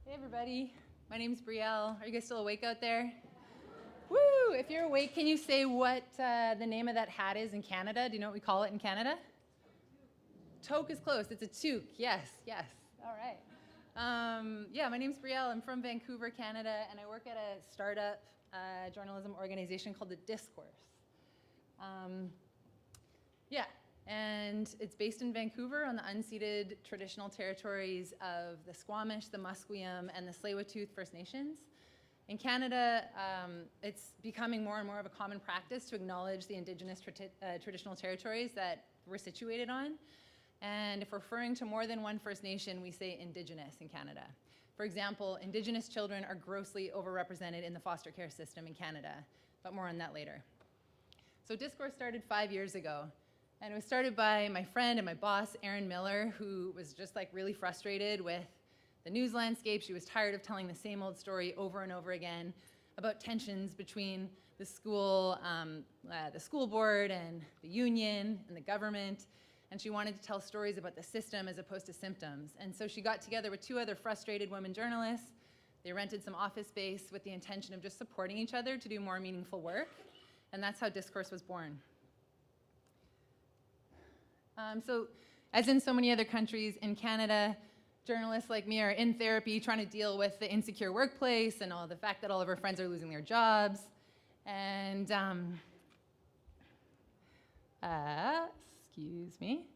[SPEAKER 7] Hey everybody, my name's Brielle. Are you guys still awake out there? Woo! If you're awake, can you say what the name of that hat is in Canada? Do you know what we call it in Canada? Toque is close. It's a toque. Yes, yes. All right. Yeah, my name's Brielle. I'm from Vancouver, Canada, and I work at a startup journalism organization called The Discourse. Yeah, and it's based in Vancouver on the unceded traditional territories of the Squamish, the Musqueam, and the Tsleil-Waututh First Nations. In Canada, it's becoming more and more of a common practice to acknowledge the Indigenous traditional territories that we're situated on. And if referring to more than one First Nation, we say Indigenous in Canada. For example, Indigenous children are grossly overrepresented in the foster care system in Canada, but more on that later. So Discourse started 5 years ago, and it was started by my friend and my boss, Erin Miller, who was just like really frustrated with the news landscape. She was tired of telling the same old story over and over again about tensions between the school board and the union and the government, and she wanted to tell stories about the system as opposed to symptoms. And so she got together with 2 other frustrated women journalists. They rented some office space with the intention of just supporting each other to do more meaningful work, and that's how Discourse was born. So, as in so many other countries, in Canada, journalists like me are in therapy trying to deal with the insecure workplace and all the fact that all of our friends are losing their jobs. And, excuse me.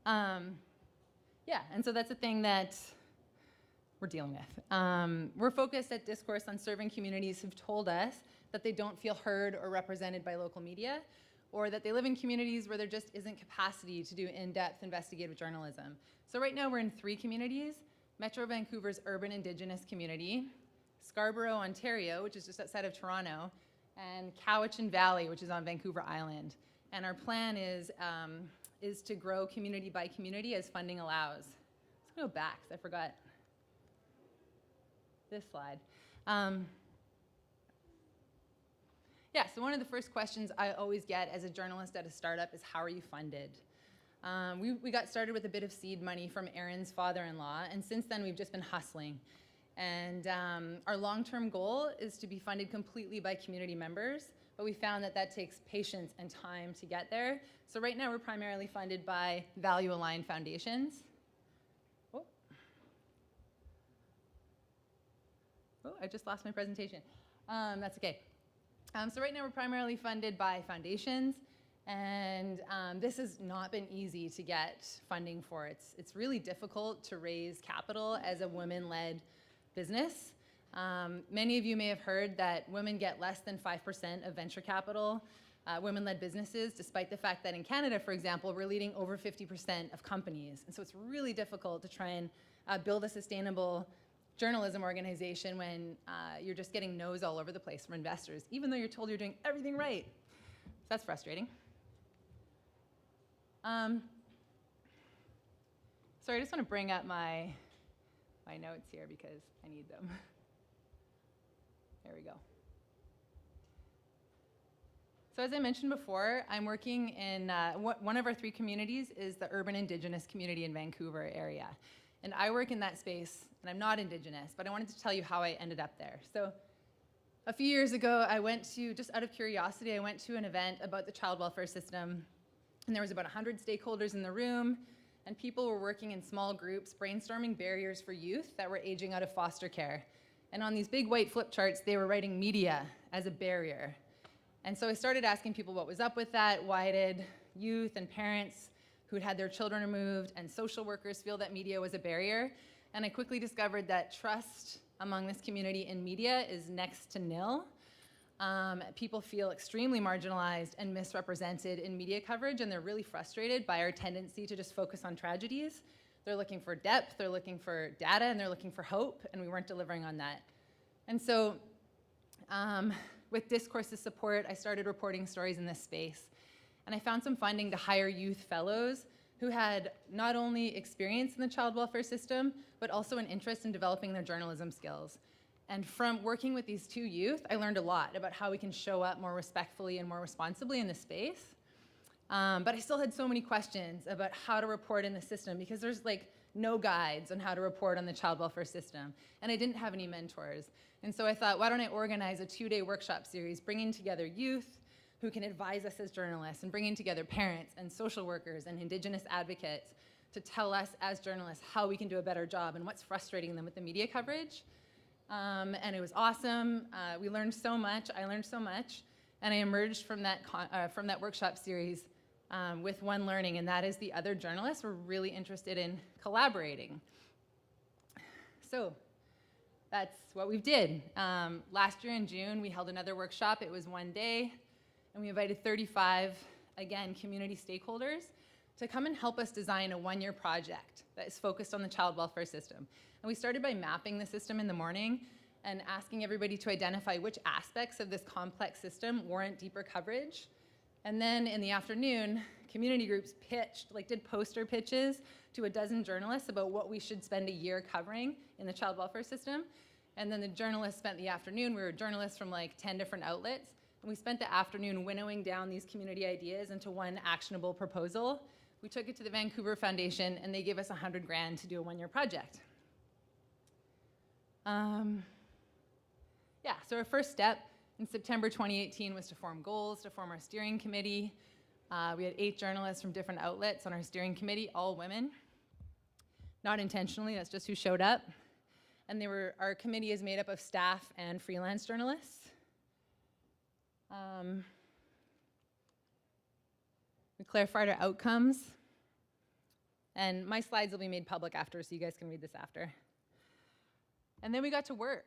[SPEAKER 7] Yeah, and so that's a thing that we're dealing with. We're focused at Discourse on serving communities who've told us that they don't feel heard or represented by local media, or that they live in communities where there just isn't capacity to do in-depth investigative journalism. So right now we're in 3 communities: Metro Vancouver's urban Indigenous community, Scarborough, Ontario, which is just outside of Toronto, and Cowichan Valley, which is on Vancouver Island. And our plan is to grow community by community as funding allows. Let's go back, because I forgot this slide. Yeah, so one of the first questions I always get as a journalist at a startup is, how are you funded? We got started with a bit of seed money from Erin's father-in-law, and since then we've just been hustling. And our long-term goal is to be funded completely by community members, but we found that that takes patience and time to get there. So right now we're primarily funded by value-aligned foundations. Oh, I just lost my presentation. That's okay. So right now we're primarily funded by foundations, and this has not been easy to get funding for. It's really difficult to raise capital as a women-led business. Many of you may have heard that women get less than 5% of venture capital, women-led businesses, despite the fact that in Canada, for example, we're leading over 50% of companies. And so it's really difficult to try and build a sustainable journalism organization when you're just getting no's all over the place from investors, even though you're told you're doing everything right. So that's frustrating. Sorry, I just want to bring up my notes here because I need them. There we go. So as I mentioned before, I'm working in, one of our 3 communities is the urban Indigenous community in Vancouver area. And I work in that space, and I'm not Indigenous, but I wanted to tell you how I ended up there. So a few years ago, I went to, just out of curiosity, I went to an event about the child welfare system, and there was about 100 stakeholders in the room, and people were working in small groups, brainstorming barriers for youth that were aging out of foster care. And on these big white flip charts, they were writing media as a barrier. And so I started asking people what was up with that. Why did youth and parents who'd had their children removed and social workers feel that media was a barrier? And I quickly discovered that trust among this community in media is next to nil. People feel extremely marginalized and misrepresented in media coverage, and they're really frustrated by our tendency to just focus on tragedies. They're looking for depth, they're looking for data, and they're looking for hope, and we weren't delivering on that. And so with Discourse's support, I started reporting stories in this space. And I found some funding to hire youth fellows who had not only experience in the child welfare system, but also an interest in developing their journalism skills. And from working with these 2 youth, I learned a lot about how we can show up more respectfully and more responsibly in this space. But I still had so many questions about how to report in the system, because there's like no guides on how to report on the child welfare system. And I didn't have any mentors. And so I thought, why don't I organize a 2-day workshop series, bringing together youth who can advise us as journalists, and bringing together parents and social workers and Indigenous advocates to tell us as journalists how we can do a better job and what's frustrating them with the media coverage. And it was awesome. We learned so much. I learned so much. And I emerged from that workshop series with one learning, and that is the other journalists were really interested in collaborating. So that's what we did. Last year in June, we held another workshop. It was 1 day. And we invited 35, again, community stakeholders to come and help us design a one-year project that is focused on the child welfare system. And we started by mapping the system in the morning and asking everybody to identify which aspects of this complex system warrant deeper coverage. And then in the afternoon, community groups did poster pitches to a dozen journalists about what we should spend a year covering in the child welfare system. And then the journalists spent the afternoon, we were journalists from like 10 different outlets, and we spent the afternoon winnowing down these community ideas into one actionable proposal. We took it to the Vancouver Foundation, and they gave us $100,000 to do a one-year project. So our first step in September 2018 was to form goals, to form our steering committee. We had 8 journalists from different outlets on our steering committee, all women. Not intentionally, that's just who showed up. And our committee is made up of staff and freelance journalists. We clarified our outcomes. And my slides will be made public after, so you guys can read this after. And then we got to work.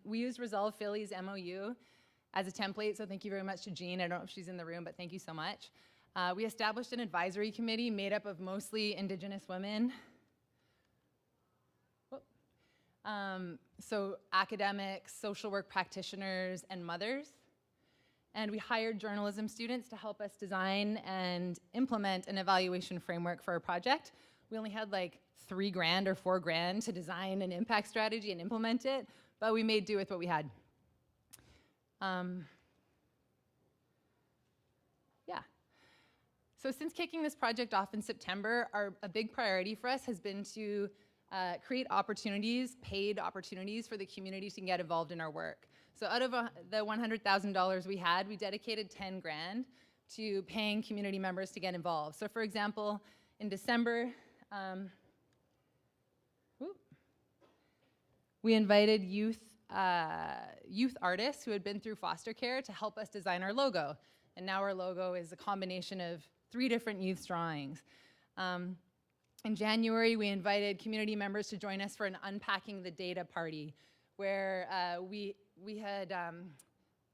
[SPEAKER 7] We used Resolve Philly's MOU as a template, so thank you very much to Jean. I don't know if she's in the room, but thank you so much. We established an advisory committee made up of mostly Indigenous women. So academics, social work practitioners, and mothers. And we hired journalism students to help us design and implement an evaluation framework for our project. We only had like $3,000 or $4,000 to design an impact strategy and implement it, but we made do with what we had. So since kicking this project off in September, a big priority for us has been to create opportunities, paid opportunities for the community to get involved in our work. So out of the $100,000 we had, we dedicated $10,000 to paying community members to get involved. So for example, in December, we invited youth artists who had been through foster care to help us design our logo. And now our logo is a combination of 3 different youth drawings. In January, we invited community members to join us for an Unpacking the Data party, where we had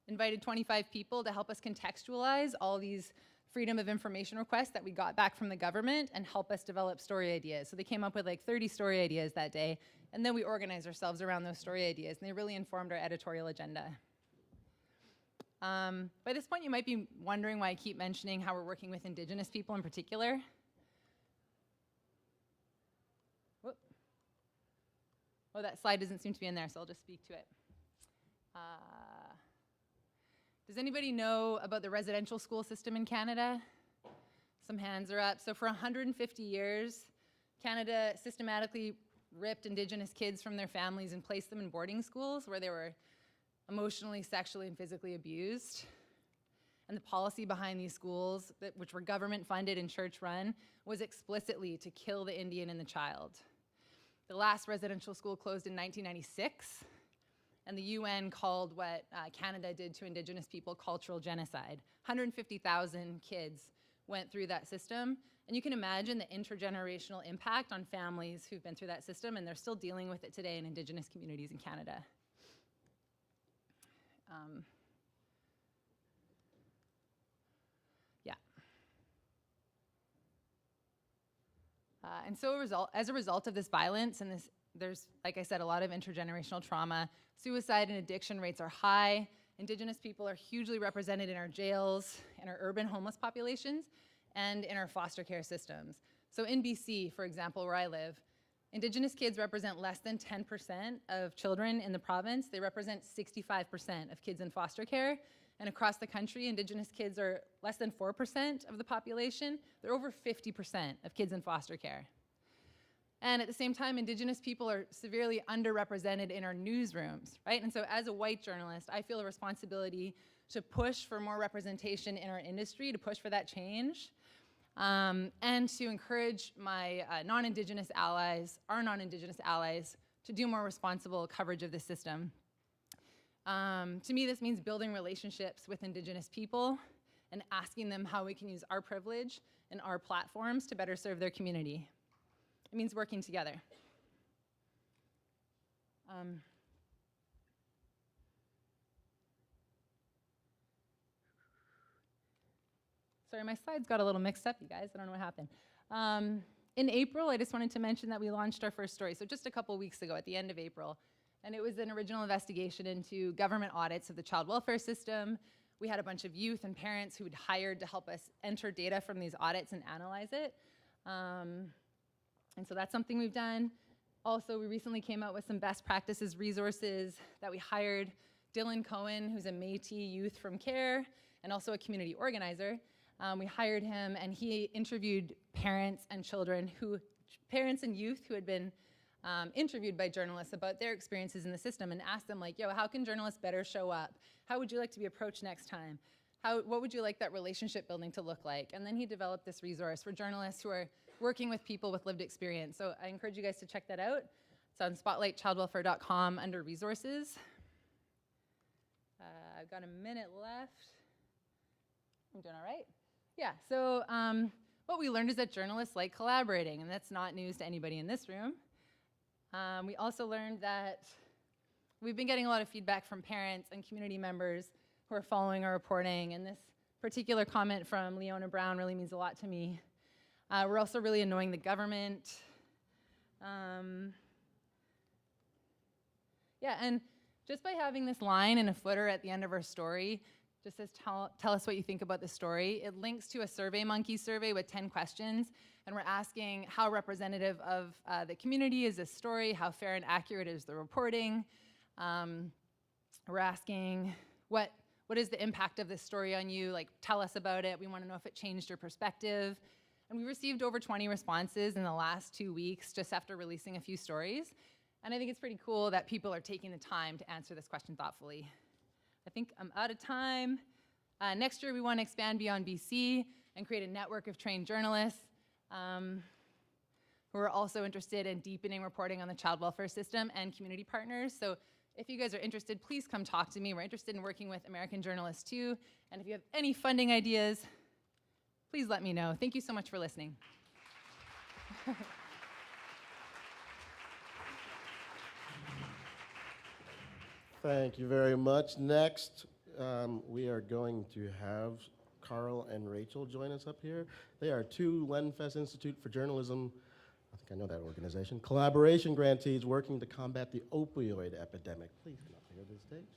[SPEAKER 7] invited 25 people to help us contextualize all these freedom of information requests that we got back from the government and help us develop story ideas. So they came up with like 30 story ideas that day, and then we organized ourselves around those story ideas, and they really informed our editorial agenda. By this point, you might be wondering why I keep mentioning how we're working with Indigenous people in particular. Oh, that slide doesn't seem to be in there, so I'll just speak to it. Does anybody know about the residential school system in Canada? Some hands are up. So for 150 years, Canada systematically ripped Indigenous kids from their families and placed them in boarding schools where they were emotionally, sexually, and physically abused. And the policy behind these schools, which were government-funded and church-run, was explicitly to kill the Indian and the child. The last residential school closed in 1996, and the UN called what Canada did to Indigenous people cultural genocide. 150,000 kids went through that system, and you can imagine the intergenerational impact on families who've been through that system, and they're still dealing with it today in Indigenous communities in Canada. And so as a result of this violence, and there's, like I said, a lot of intergenerational trauma, suicide and addiction rates are high. Indigenous people are hugely represented in our jails, in our urban homeless populations, and in our foster care systems. So in BC, for example, where I live, Indigenous kids represent less than 10% of children in the province. They represent 65% of kids in foster care. And across the country, Indigenous kids are less than 4% of the population. They're over 50% of kids in foster care. And at the same time, Indigenous people are severely underrepresented in our newsrooms, right? And so as a white journalist, I feel a responsibility to push for more representation in our industry, to push for that change, and to encourage my non-Indigenous allies, our non-Indigenous allies, to do more responsible coverage of the system. To me, this means building relationships with Indigenous people and asking them how we can use our privilege and our platforms to better serve their community. It means working together. Sorry, my slides got a little mixed up, you guys. I don't know what happened. In April, I just wanted to mention that we launched our first story. So just a couple weeks ago, at the end of April. And it was an original investigation into government audits of the child welfare system. We had a bunch of youth and parents who we'd hired to help us enter data from these audits and analyze it. And so that's something we've done. Also, we recently came out with some best practices resources that we hired Dylan Cohen, who's a Métis youth from CARE, and also a community organizer. We hired him, and he interviewed parents and youth who had been interviewed by journalists about their experiences in the system, and asked them, like, yo, how can journalists better show up? How would you like to be approached next time? What would you like that relationship building to look like? And then he developed this resource for journalists who are working with people with lived experience. So I encourage you guys to check that out. It's on spotlightchildwelfare.com under resources. I've got a minute left. I'm doing all right? Yeah, so what we learned is that journalists like collaborating, and that's not news to anybody in this room. We also learned that we've been getting a lot of feedback from parents and community members who are following our reporting, and this particular comment from Leona Brown really means a lot to me. We're also really annoying the government. Yeah, and just by having this line and a footer at the end of our story, just says, tell us what you think about the story. It links to a SurveyMonkey survey with 10 questions, and we're asking how representative of the community is this story, how fair and accurate is the reporting. We're asking, what is the impact of this story on you? Like, tell us about it. We want to know if it changed your perspective. And we received over 20 responses in the last 2 weeks just after releasing a few stories. And I think it's pretty cool that people are taking the time to answer this question thoughtfully. I think I'm out of time. Next year, we want to expand beyond BC and create a network of trained journalists who are also interested in deepening reporting on the child welfare system and community partners. So if you guys are interested, please come talk to me. We're interested in working with American journalists too. And if you have any funding ideas, please let me know. Thank you so much for listening.
[SPEAKER 2] Thank you very much. Next, we are going to have Carl and Rachel join us up here. They are two Lenfest Institute for Journalism, I think I know that organization, collaboration grantees working to combat the opioid epidemic. Please come up here to the stage.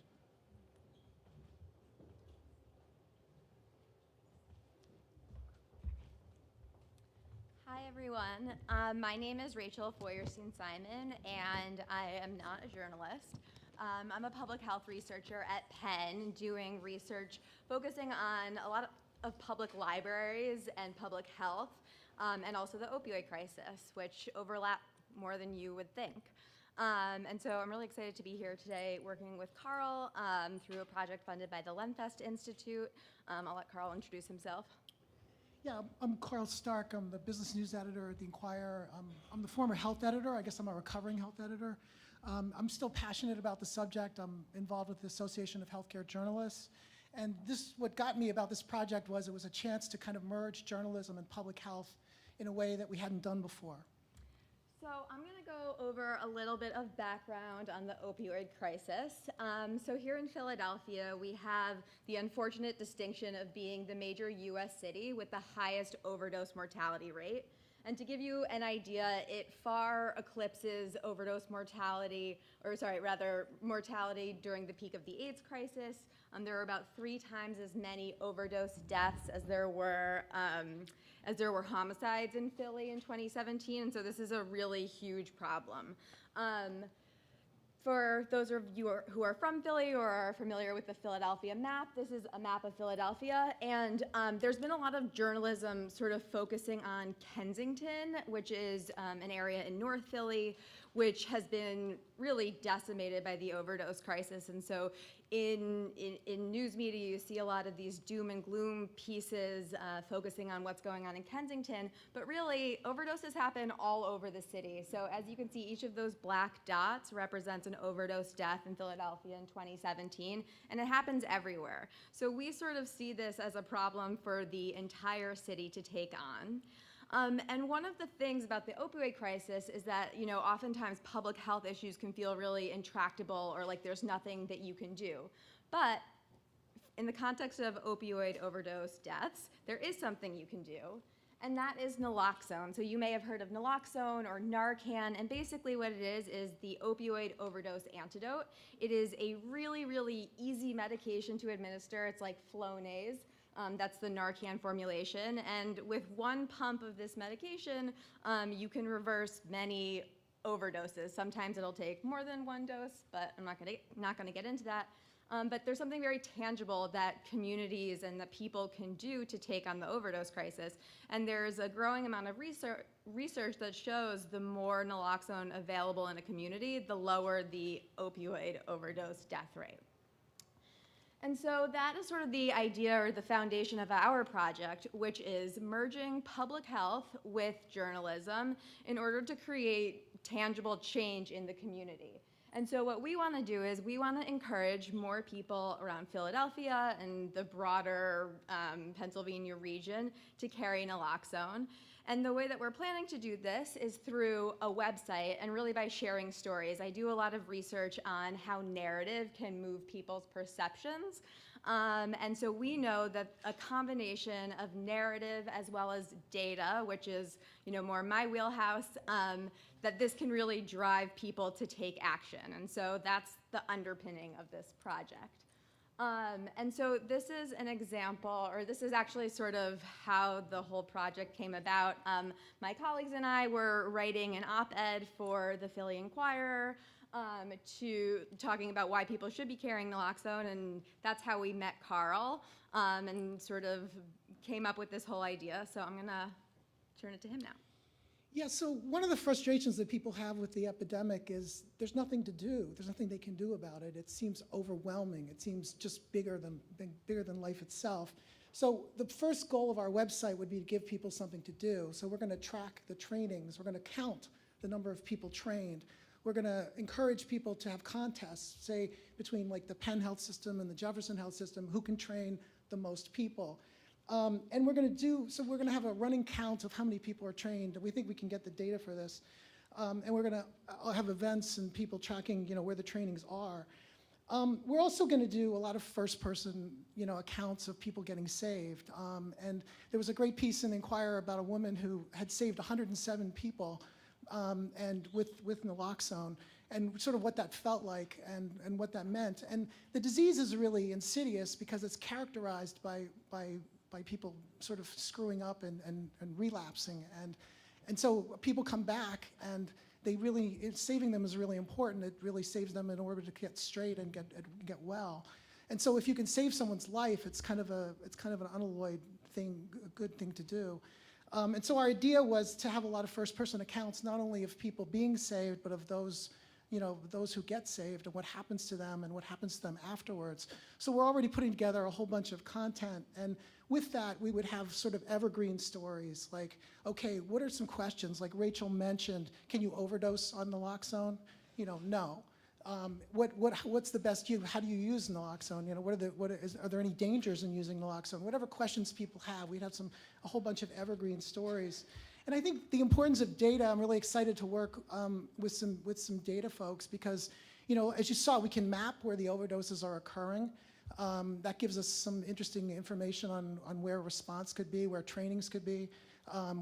[SPEAKER 8] Hi, everyone. My name is Rachel Feuerstein-Simon, and I am not a journalist. I'm a public health researcher at Penn, doing research focusing on a lot of public libraries and public health, and also the opioid crisis, which overlap more than you would think. And so I'm really excited to be here today working with Carl through a project funded by the Lenfest Institute. I'll let Carl introduce himself.
[SPEAKER 9] Yeah, I'm Carl Stark. I'm the business news editor at The Inquirer. I'm the former health editor. I guess I'm a recovering health editor. I'm still passionate about the subject. I'm involved with the Association of Healthcare Journalists. And what got me about this project was it was a chance to kind of merge journalism and public health in a way that we hadn't done before.
[SPEAKER 8] So I'm going to go over a little bit of background on the opioid crisis. So here in Philadelphia, we have the unfortunate distinction of being the major U.S. city with the highest overdose mortality rate. And to give you an idea, it far eclipses overdose mortality, mortality during the peak of the AIDS crisis. There were about 3 times as many overdose deaths as there were homicides in Philly in 2017, and so this is a really huge problem. For those of you who are from Philly or are familiar with the Philadelphia map, this is a map of Philadelphia, and there's been a lot of journalism sort of focusing on Kensington, which is an area in North Philly, which has been really decimated by the overdose crisis. And so in news media, you see a lot of these doom and gloom pieces focusing on what's going on in Kensington, but really overdoses happen all over the city. So as you can see, each of those black dots represents an overdose death in Philadelphia in 2017, and it happens everywhere. So we sort of see this as a problem for the entire city to take on. And one of the things about the opioid crisis is that, oftentimes public health issues can feel really intractable or like there's nothing that you can do. But in the context of opioid overdose deaths, there is something you can do, and that is naloxone. So you may have heard of naloxone or Narcan, and basically what it is the opioid overdose antidote. It is a really, really easy medication to administer. It's like Flonase. That's the Narcan formulation. And with one pump of this medication, you can reverse many overdoses. Sometimes it'll take more than one dose, but I'm not gonna get into that. But there's something very tangible that communities and that people can do to take on the overdose crisis. And there's a growing amount of research that shows the more naloxone available in a community, the lower the opioid overdose death rate. And so that is sort of the idea or the foundation of our project, which is merging public health with journalism in order to create tangible change in the community. And so what we want to do is we want to encourage more people around Philadelphia and the broader Pennsylvania region to carry naloxone. And the way that we're planning to do this is through a website and really by sharing stories. I do a lot of research on how narrative can move people's perceptions. And so we know that a combination of narrative as well as data, which is more my wheelhouse, that this can really drive people to take action. And so that's the underpinning of this project. And so this is an example, or this is actually sort of how the whole project came about. My colleagues and I were writing an op-ed for the Philly Inquirer to talking about why people should be carrying naloxone, and that's how we met Carl and sort of came up with this whole idea. So I'm gonna turn it to him now.
[SPEAKER 9] Yeah, so one of the frustrations that people have with the epidemic is there's nothing to do. There's nothing they can do about it. It seems overwhelming. It seems just bigger than life itself. So the first goal of our website would be to give people something to do. So we're going to track the trainings. We're going to count the number of people trained. We're going to encourage people to have contests, say between like the Penn Health System and the Jefferson Health System, who can train the most people. And we're going to have a running count of how many people are trained. We think we can get the data for this. And we're going to have events and people tracking, where the trainings are. We're also going to do a lot of first-person, accounts of people getting saved. And there was a great piece in the Inquirer about a woman who had saved 107 people, and with naloxone, and sort of what that felt like and what that meant. And the disease is really insidious because it's characterized by people sort of screwing up and relapsing. And so people come back, and saving them is really important. It really saves them in order to get straight and get well. And so if you can save someone's life, it's kind of an unalloyed thing, a good thing to do. And so our idea was to have a lot of first-person accounts, not only of people being saved, but of those who get saved and what happens to them and what happens to them afterwards. So we're already putting together a whole bunch of content, and with that, we would have sort of evergreen stories like, okay, what are some questions? Like Rachel mentioned, can you overdose on naloxone? No. What's the best use? How do you use naloxone? Are there any dangers in using naloxone? Whatever questions people have, we'd have a whole bunch of evergreen stories. And I think the importance of data, I'm really excited to work with some data folks because, as you saw, we can map where the overdoses are occurring. That gives us some interesting information on where response could be, where trainings could be.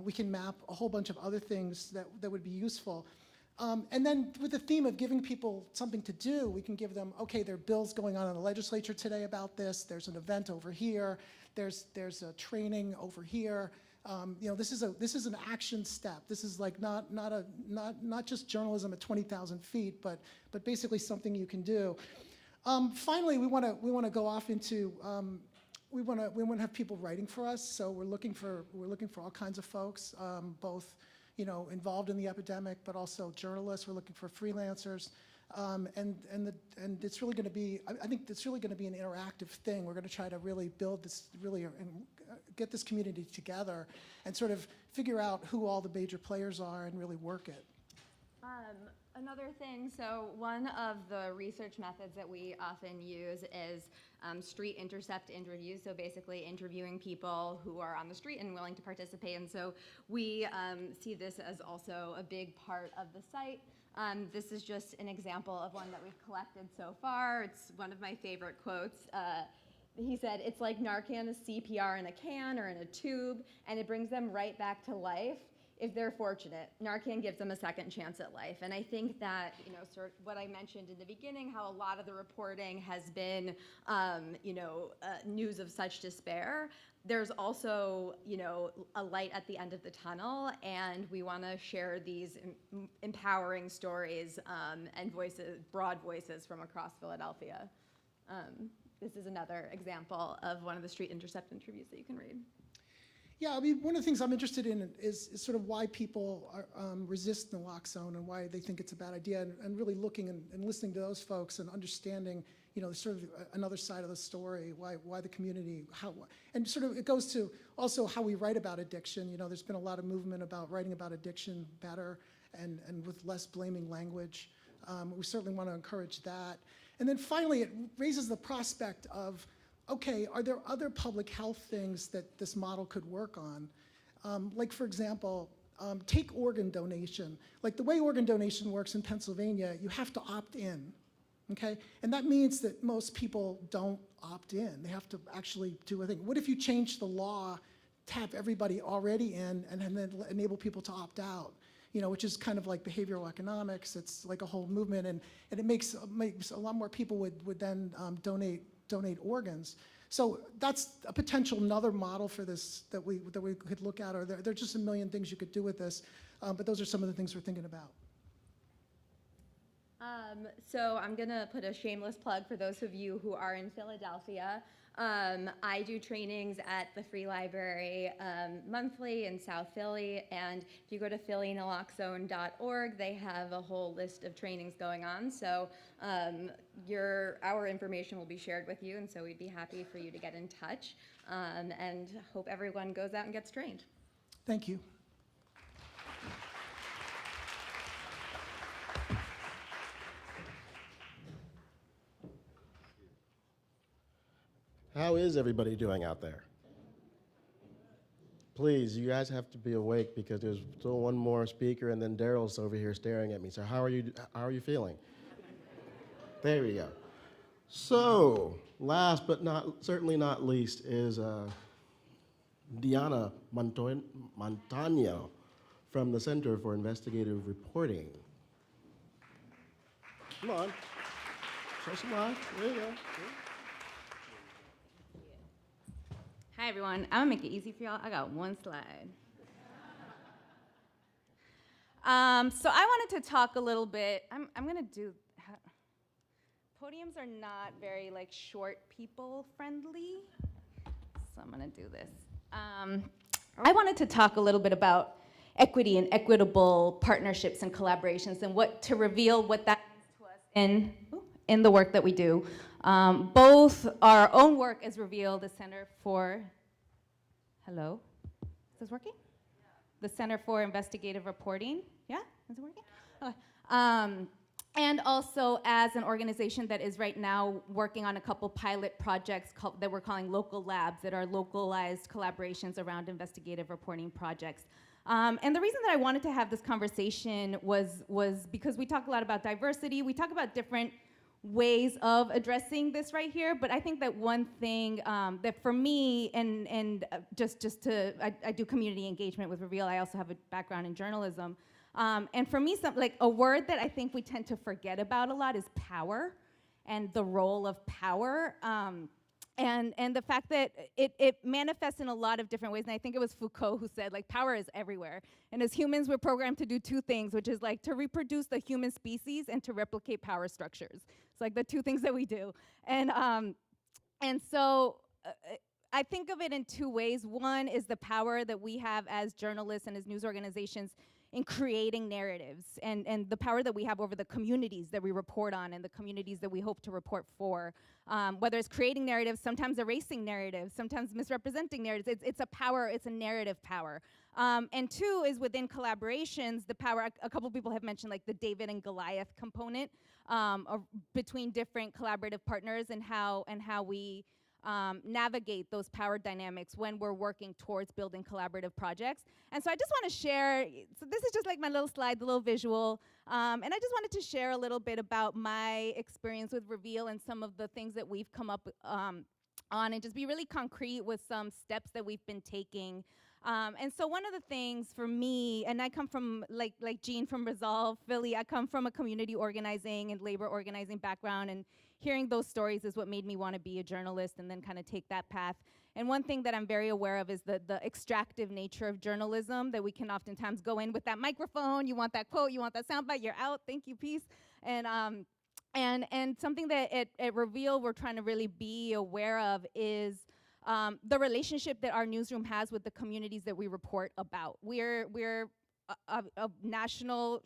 [SPEAKER 9] We can map a whole bunch of other things that would be useful. And then with the theme of giving people something to do, we can give them, okay, there are bills going on in the legislature today about this. There's an event over here. There's a training over here. This is an action step. This is like not just journalism at 20,000 feet, but basically something you can do. Finally, we want to go off into we want to have people writing for us. So we're looking for all kinds of folks, both involved in the epidemic, but also journalists. We're looking for freelancers, and it's really going to be. I think it's really going to be an interactive thing. We're going to try to really build this, get this community together, and sort of figure out who all the major players are and really work it.
[SPEAKER 8] Another thing, so one of the research methods that we often use is street intercept interviews, so basically interviewing people who are on the street and willing to participate, and so we see this as also a big part of the site. This is just an example of one that we've collected so far. It's one of my favorite quotes. he said it's like Narcan is CPR in a can or in a tube, and it brings them right back to life if they're fortunate. Narcan gives them a second chance at life. And I think that, sort of what I mentioned in the beginning, how a lot of the reporting has been, news of such despair. There's also, a light at the end of the tunnel, and we want to share these empowering stories and voices, broad voices from across Philadelphia. This is another example of one of the Street Intercept interviews that you can read.
[SPEAKER 9] Yeah, I mean, one of the things I'm interested in is sort of why people resist naloxone and why they think it's a bad idea, and really looking and listening to those folks and understanding, sort of another side of the story, why the community, and sort of it goes to also how we write about addiction. There's been a lot of movement about writing about addiction better and with less blaming language. We certainly want to encourage that. And then finally, it raises the prospect of, okay, are there other public health things that this model could work on? Like, for example, take organ donation. Like the way organ donation works in Pennsylvania, you have to opt in, okay? And that means that most people don't opt in. They have to actually do a thing. What if you change the law to have everybody already in and then enable people to opt out? Which is kind of like behavioral economics. It's like a whole movement, and it makes a lot more people would then donate organs. So that's a potential another model for this that we could look at, or there are just a million things you could do with this, but those are some of the things we're thinking about.
[SPEAKER 8] So I'm gonna put a shameless plug for those of you who are in Philadelphia. I do trainings at the Free Library monthly in South Philly, and if you go to phillynaloxone.org, they have a whole list of trainings going on. So our information will be shared with you, and so we'd be happy for you to get in touch, and hope everyone goes out and gets trained.
[SPEAKER 9] Thank you.
[SPEAKER 2] How is everybody doing out there? Please, you guys have to be awake because there's still one more speaker, and then Daryl's over here staring at me. So how are you feeling? There we go. So last but certainly not least is Deanna Montano from the Center for Investigative Reporting. Come on, show some love. There you go.
[SPEAKER 10] Hi, everyone. I'm going to make it easy for y'all. I got one slide. So I wanted to talk a little bit. I'm going to do... Podiums are not very, short people friendly. So I'm going to do this. I wanted to talk a little bit about equity and equitable partnerships and collaborations, and to reveal what that means to us in the work that we do. Both our own work as revealed, the Center for, hello? Is this working? Yeah. The Center for Investigative Reporting. Yeah? Is it working? Okay. And also as an organization that is right now working on a couple pilot projects that we're calling local labs, that are localized collaborations around investigative reporting projects. And the reason that I wanted to have this conversation was because we talk a lot about diversity. We talk about different ways of addressing this right here, but I think that one thing that for me, and I do community engagement with Reveal. I also have a background in journalism. And for me, a word that I think we tend to forget about a lot is power, and the role of power, and the fact that it manifests in a lot of different ways. And I think it was Foucault who said, power is everywhere. And as humans, we're programmed to do two things, which is to reproduce the human species and to replicate power structures. It's the two things that we do. And so I think of it in two ways. One is the power that we have as journalists and as news organizations in creating narratives, and the power that we have over the communities that we report on and the communities that we hope to report for. Whether it's creating narratives, sometimes erasing narratives, sometimes misrepresenting narratives. It's a power, it's a narrative power. And two is within collaborations, the power, a couple people have mentioned the David and Goliath component between different collaborative partners, and how we navigate those power dynamics when we're working towards building collaborative projects. And so I just want to share, so this is just my little slide, the little visual, and I just wanted to share a little bit about my experience with Reveal and some of the things that we've come up on and just be really concrete with some steps that we've been taking. And so one of the things for me, and I come from, like Jean from Resolve, Philly, I come from a community organizing and labor organizing background, and hearing those stories is what made me want to be a journalist and then kind of take that path. And one thing that I'm very aware of is the extractive nature of journalism, that we can oftentimes go in with that microphone, you want that quote, you want that soundbite, you're out, thank you, peace. And something that at Reveal we're trying to really be aware of is the relationship that our newsroom has with the communities that we report about. We're a national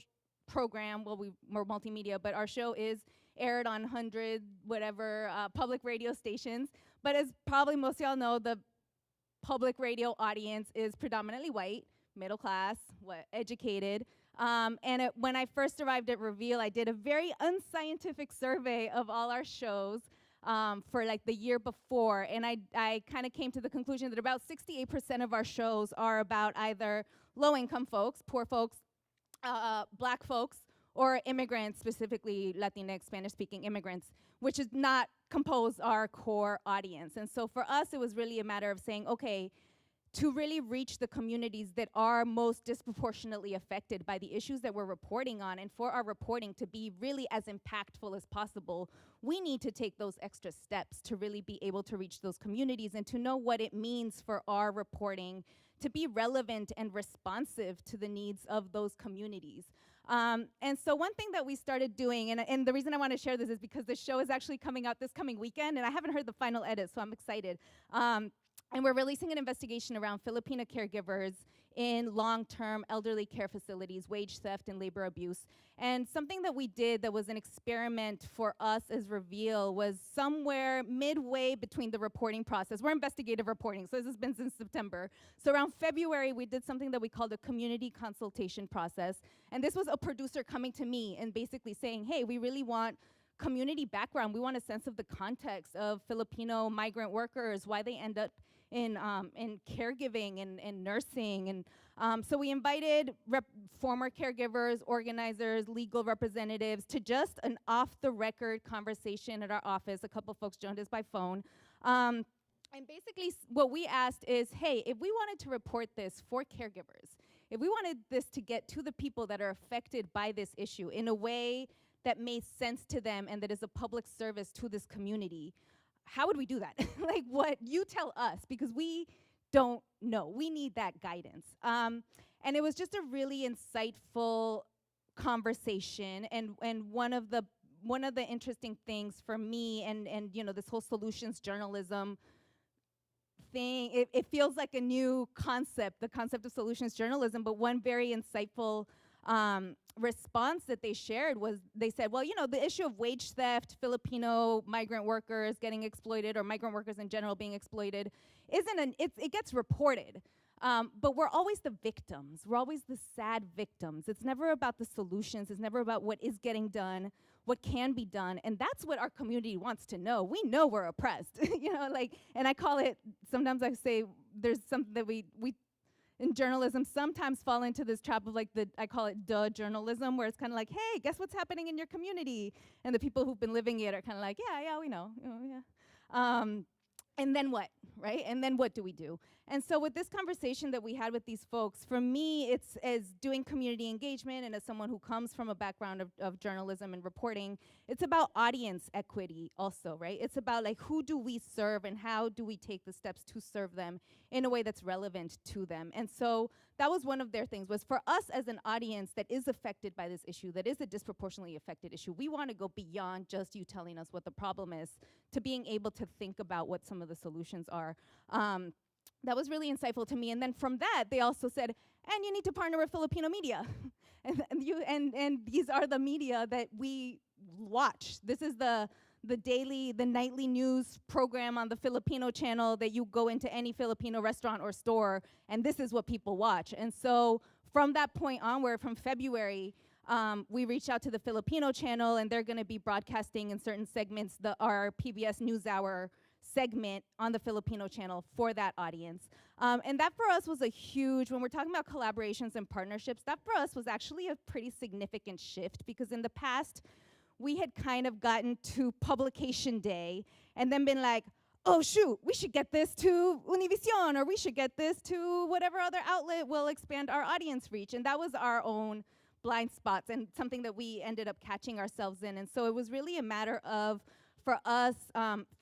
[SPEAKER 10] program, well, we're multimedia, but our show is aired on 100 public radio stations. But as probably most of y'all know, the public radio audience is predominantly white, middle class, educated. When I first arrived at Reveal, I did a very unscientific survey of all our shows for like the year before, and I kind of came to the conclusion that about 68% of our shows are about either low-income folks, poor folks, black folks, or immigrants, specifically Latinx, Spanish-speaking immigrants, which is not compose our core audience. And so for us, it was really a matter of saying, okay, to really reach the communities that are most disproportionately affected by the issues that we're reporting on, and for our reporting to be really as impactful as possible, we need to take those extra steps to really be able to reach those communities and to know what it means for our reporting to be relevant and responsive to the needs of those communities. And so one thing that we started doing, and the reason I want to share this is because the show is actually coming out this coming weekend, and I haven't heard the final edit, so I'm excited. And we're releasing an investigation around Filipino caregivers in long-term elderly care facilities, wage theft and labor abuse. And something that we did that was an experiment for us as Reveal was somewhere midway between the reporting process. We're investigative reporting, so this has been since September. So around February, we did something that we called a community consultation process. And this was a producer coming to me and basically saying, hey, we really want community background. We want a sense of the context of Filipino migrant workers, why they end up in caregiving and nursing. And so we invited former caregivers, organizers, legal representatives to just an off-the-record conversation at our office. A couple folks joined us by phone. And basically what we asked is, hey, if we wanted to report this for caregivers, if we wanted this to get to the people that are affected by this issue in a way that made sense to them and that is a public service to this community, how would we do that? Like, what you tell us, because we don't know. We need that guidance. And it was just a really insightful conversation. And one of the interesting things for me, and you know, this whole solutions journalism thing, it feels like a new concept, the concept of solutions journalism. But one very insightful response that they shared was, they said, well, you know, the issue of wage theft, Filipino migrant workers getting exploited, or migrant workers in general being exploited, it gets reported. But we're always the victims. We're always the sad victims. It's never about the solutions. It's never about what is getting done, what can be done. And that's what our community wants to know. We know we're oppressed, you know, like, and I call it, sometimes I say there's something that we in journalism sometimes fall into this trap of, like, I call it duh journalism, where it's kind of like, hey, guess what's happening in your community? And the people who've been living it are kind of like, yeah, we know, yeah. And then what, right? And then what do we do? And so with this conversation that we had with these folks, for me, it's as doing community engagement and as someone who comes from a background of journalism and reporting, it's about audience equity also, right? It's about, like, who do we serve and how do we take the steps to serve them in a way that's relevant to them? And so that was one of their things, was for us as an audience that is affected by this issue, that is a disproportionately affected issue, we want to go beyond just you telling us what the problem is to being able to think about what some of the solutions are. That was really insightful to me. And then from that, they also said, and you need to partner with Filipino media. and these are the media that we watch. This is the nightly news program on the Filipino channel that you go into any Filipino restaurant or store, and this is what people watch. And so from that point onward, from February, we reached out to the Filipino channel, and they're going to be broadcasting in certain segments our PBS NewsHour segment on the Filipino channel for that audience. And that for us was a huge, when we're talking about collaborations and partnerships, that for us was actually a pretty significant shift, because in the past, we had kind of gotten to publication day and then been like, oh shoot, we should get this to Univision, or we should get this to whatever other outlet will expand our audience reach. And that was our own blind spots and something that we ended up catching ourselves in. And so it was really a matter of, for us,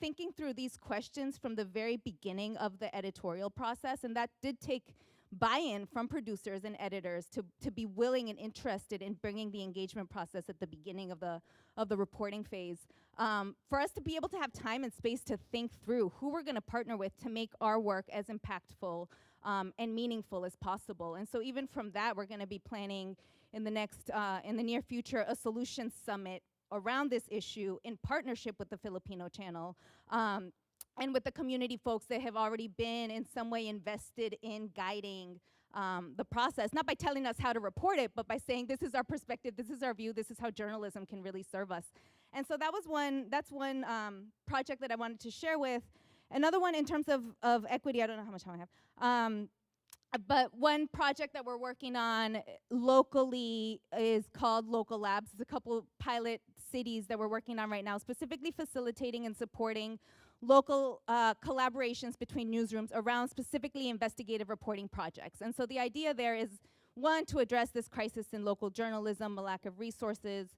[SPEAKER 10] thinking through these questions from the very beginning of the editorial process. And that did take buy-in from producers and editors to be willing and interested in bringing the engagement process at the beginning of the reporting phase. For us to be able to have time and space to think through who we're gonna partner with to make our work as impactful and meaningful as possible. And so even from that, we're gonna be planning in the near future, a solutions summit around this issue in partnership with the Filipino channel. And with the community folks that have already been in some way invested in guiding the process, not by telling us how to report it, but by saying this is our perspective, this is our view, this is how journalism can really serve us. And so that's one project that I wanted to share with. Another one in terms of equity, I don't know how much time I have. But one project that we're working on locally is called Local Labs. It's a couple pilot cities that we're working on right now, specifically facilitating and supporting local collaborations between newsrooms around specifically investigative reporting projects. And so the idea there is, one, to address this crisis in local journalism, a lack of resources,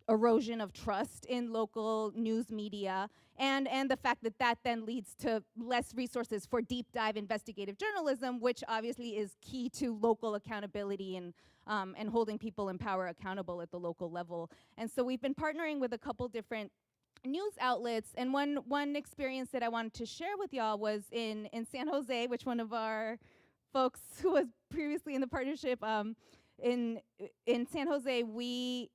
[SPEAKER 10] erosion of trust in local news media, and the fact that that then leads to less resources for deep dive investigative journalism, which obviously is key to local accountability and holding people in power accountable at the local level. And so we've been partnering with a couple different news outlets, and one experience that I wanted to share with y'all was in San Jose, which one of our folks who was previously in the partnership, in San Jose, we're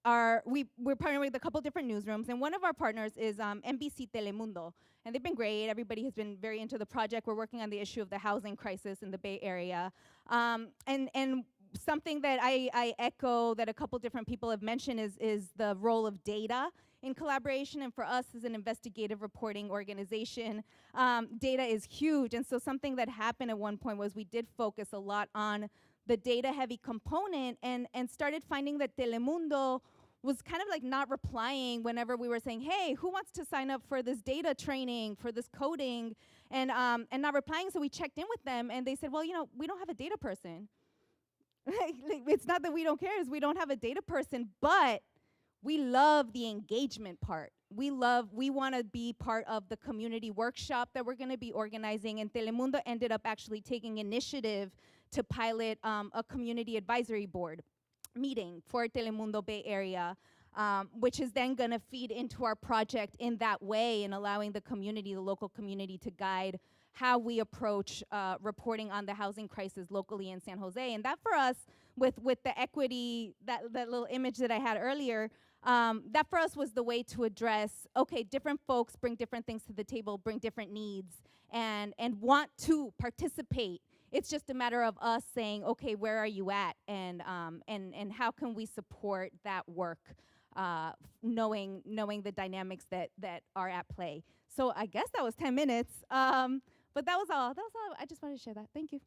[SPEAKER 10] partnering with a couple different newsrooms, and one of our partners is NBC Telemundo, and they've been great. Everybody has been very into the project. We're working on the issue of the housing crisis in the Bay Area, and something that I echo that a couple different people have mentioned is the role of data in collaboration. And for us as an investigative reporting organization, data is huge. And so something that happened at one point was we did focus a lot on the data-heavy component and started finding that Telemundo was kind of like not replying whenever we were saying, hey, who wants to sign up for this data training, for this coding, and not replying. So we checked in with them, and they said, well, we don't have a data person. It's not that we don't care, it's we don't have a data person, but we love the engagement part. We want to be part of the community workshop that we're going to be organizing, and Telemundo ended up actually taking initiative to pilot a community advisory board meeting for Telemundo Bay Area, which is then going to feed into our project in that way and allowing the community, the local community, to guide how we approach reporting on the housing crisis locally in San Jose. And that for us, with the equity, that little image that I had earlier, that for us was the way to address, okay, different folks bring different things to the table, bring different needs, and want to participate. It's just a matter of us saying, okay, where are you at, and how can we support that work, knowing the dynamics that are at play. So I guess that was 10 minutes, but that was all. I just wanted to share that. Thank you.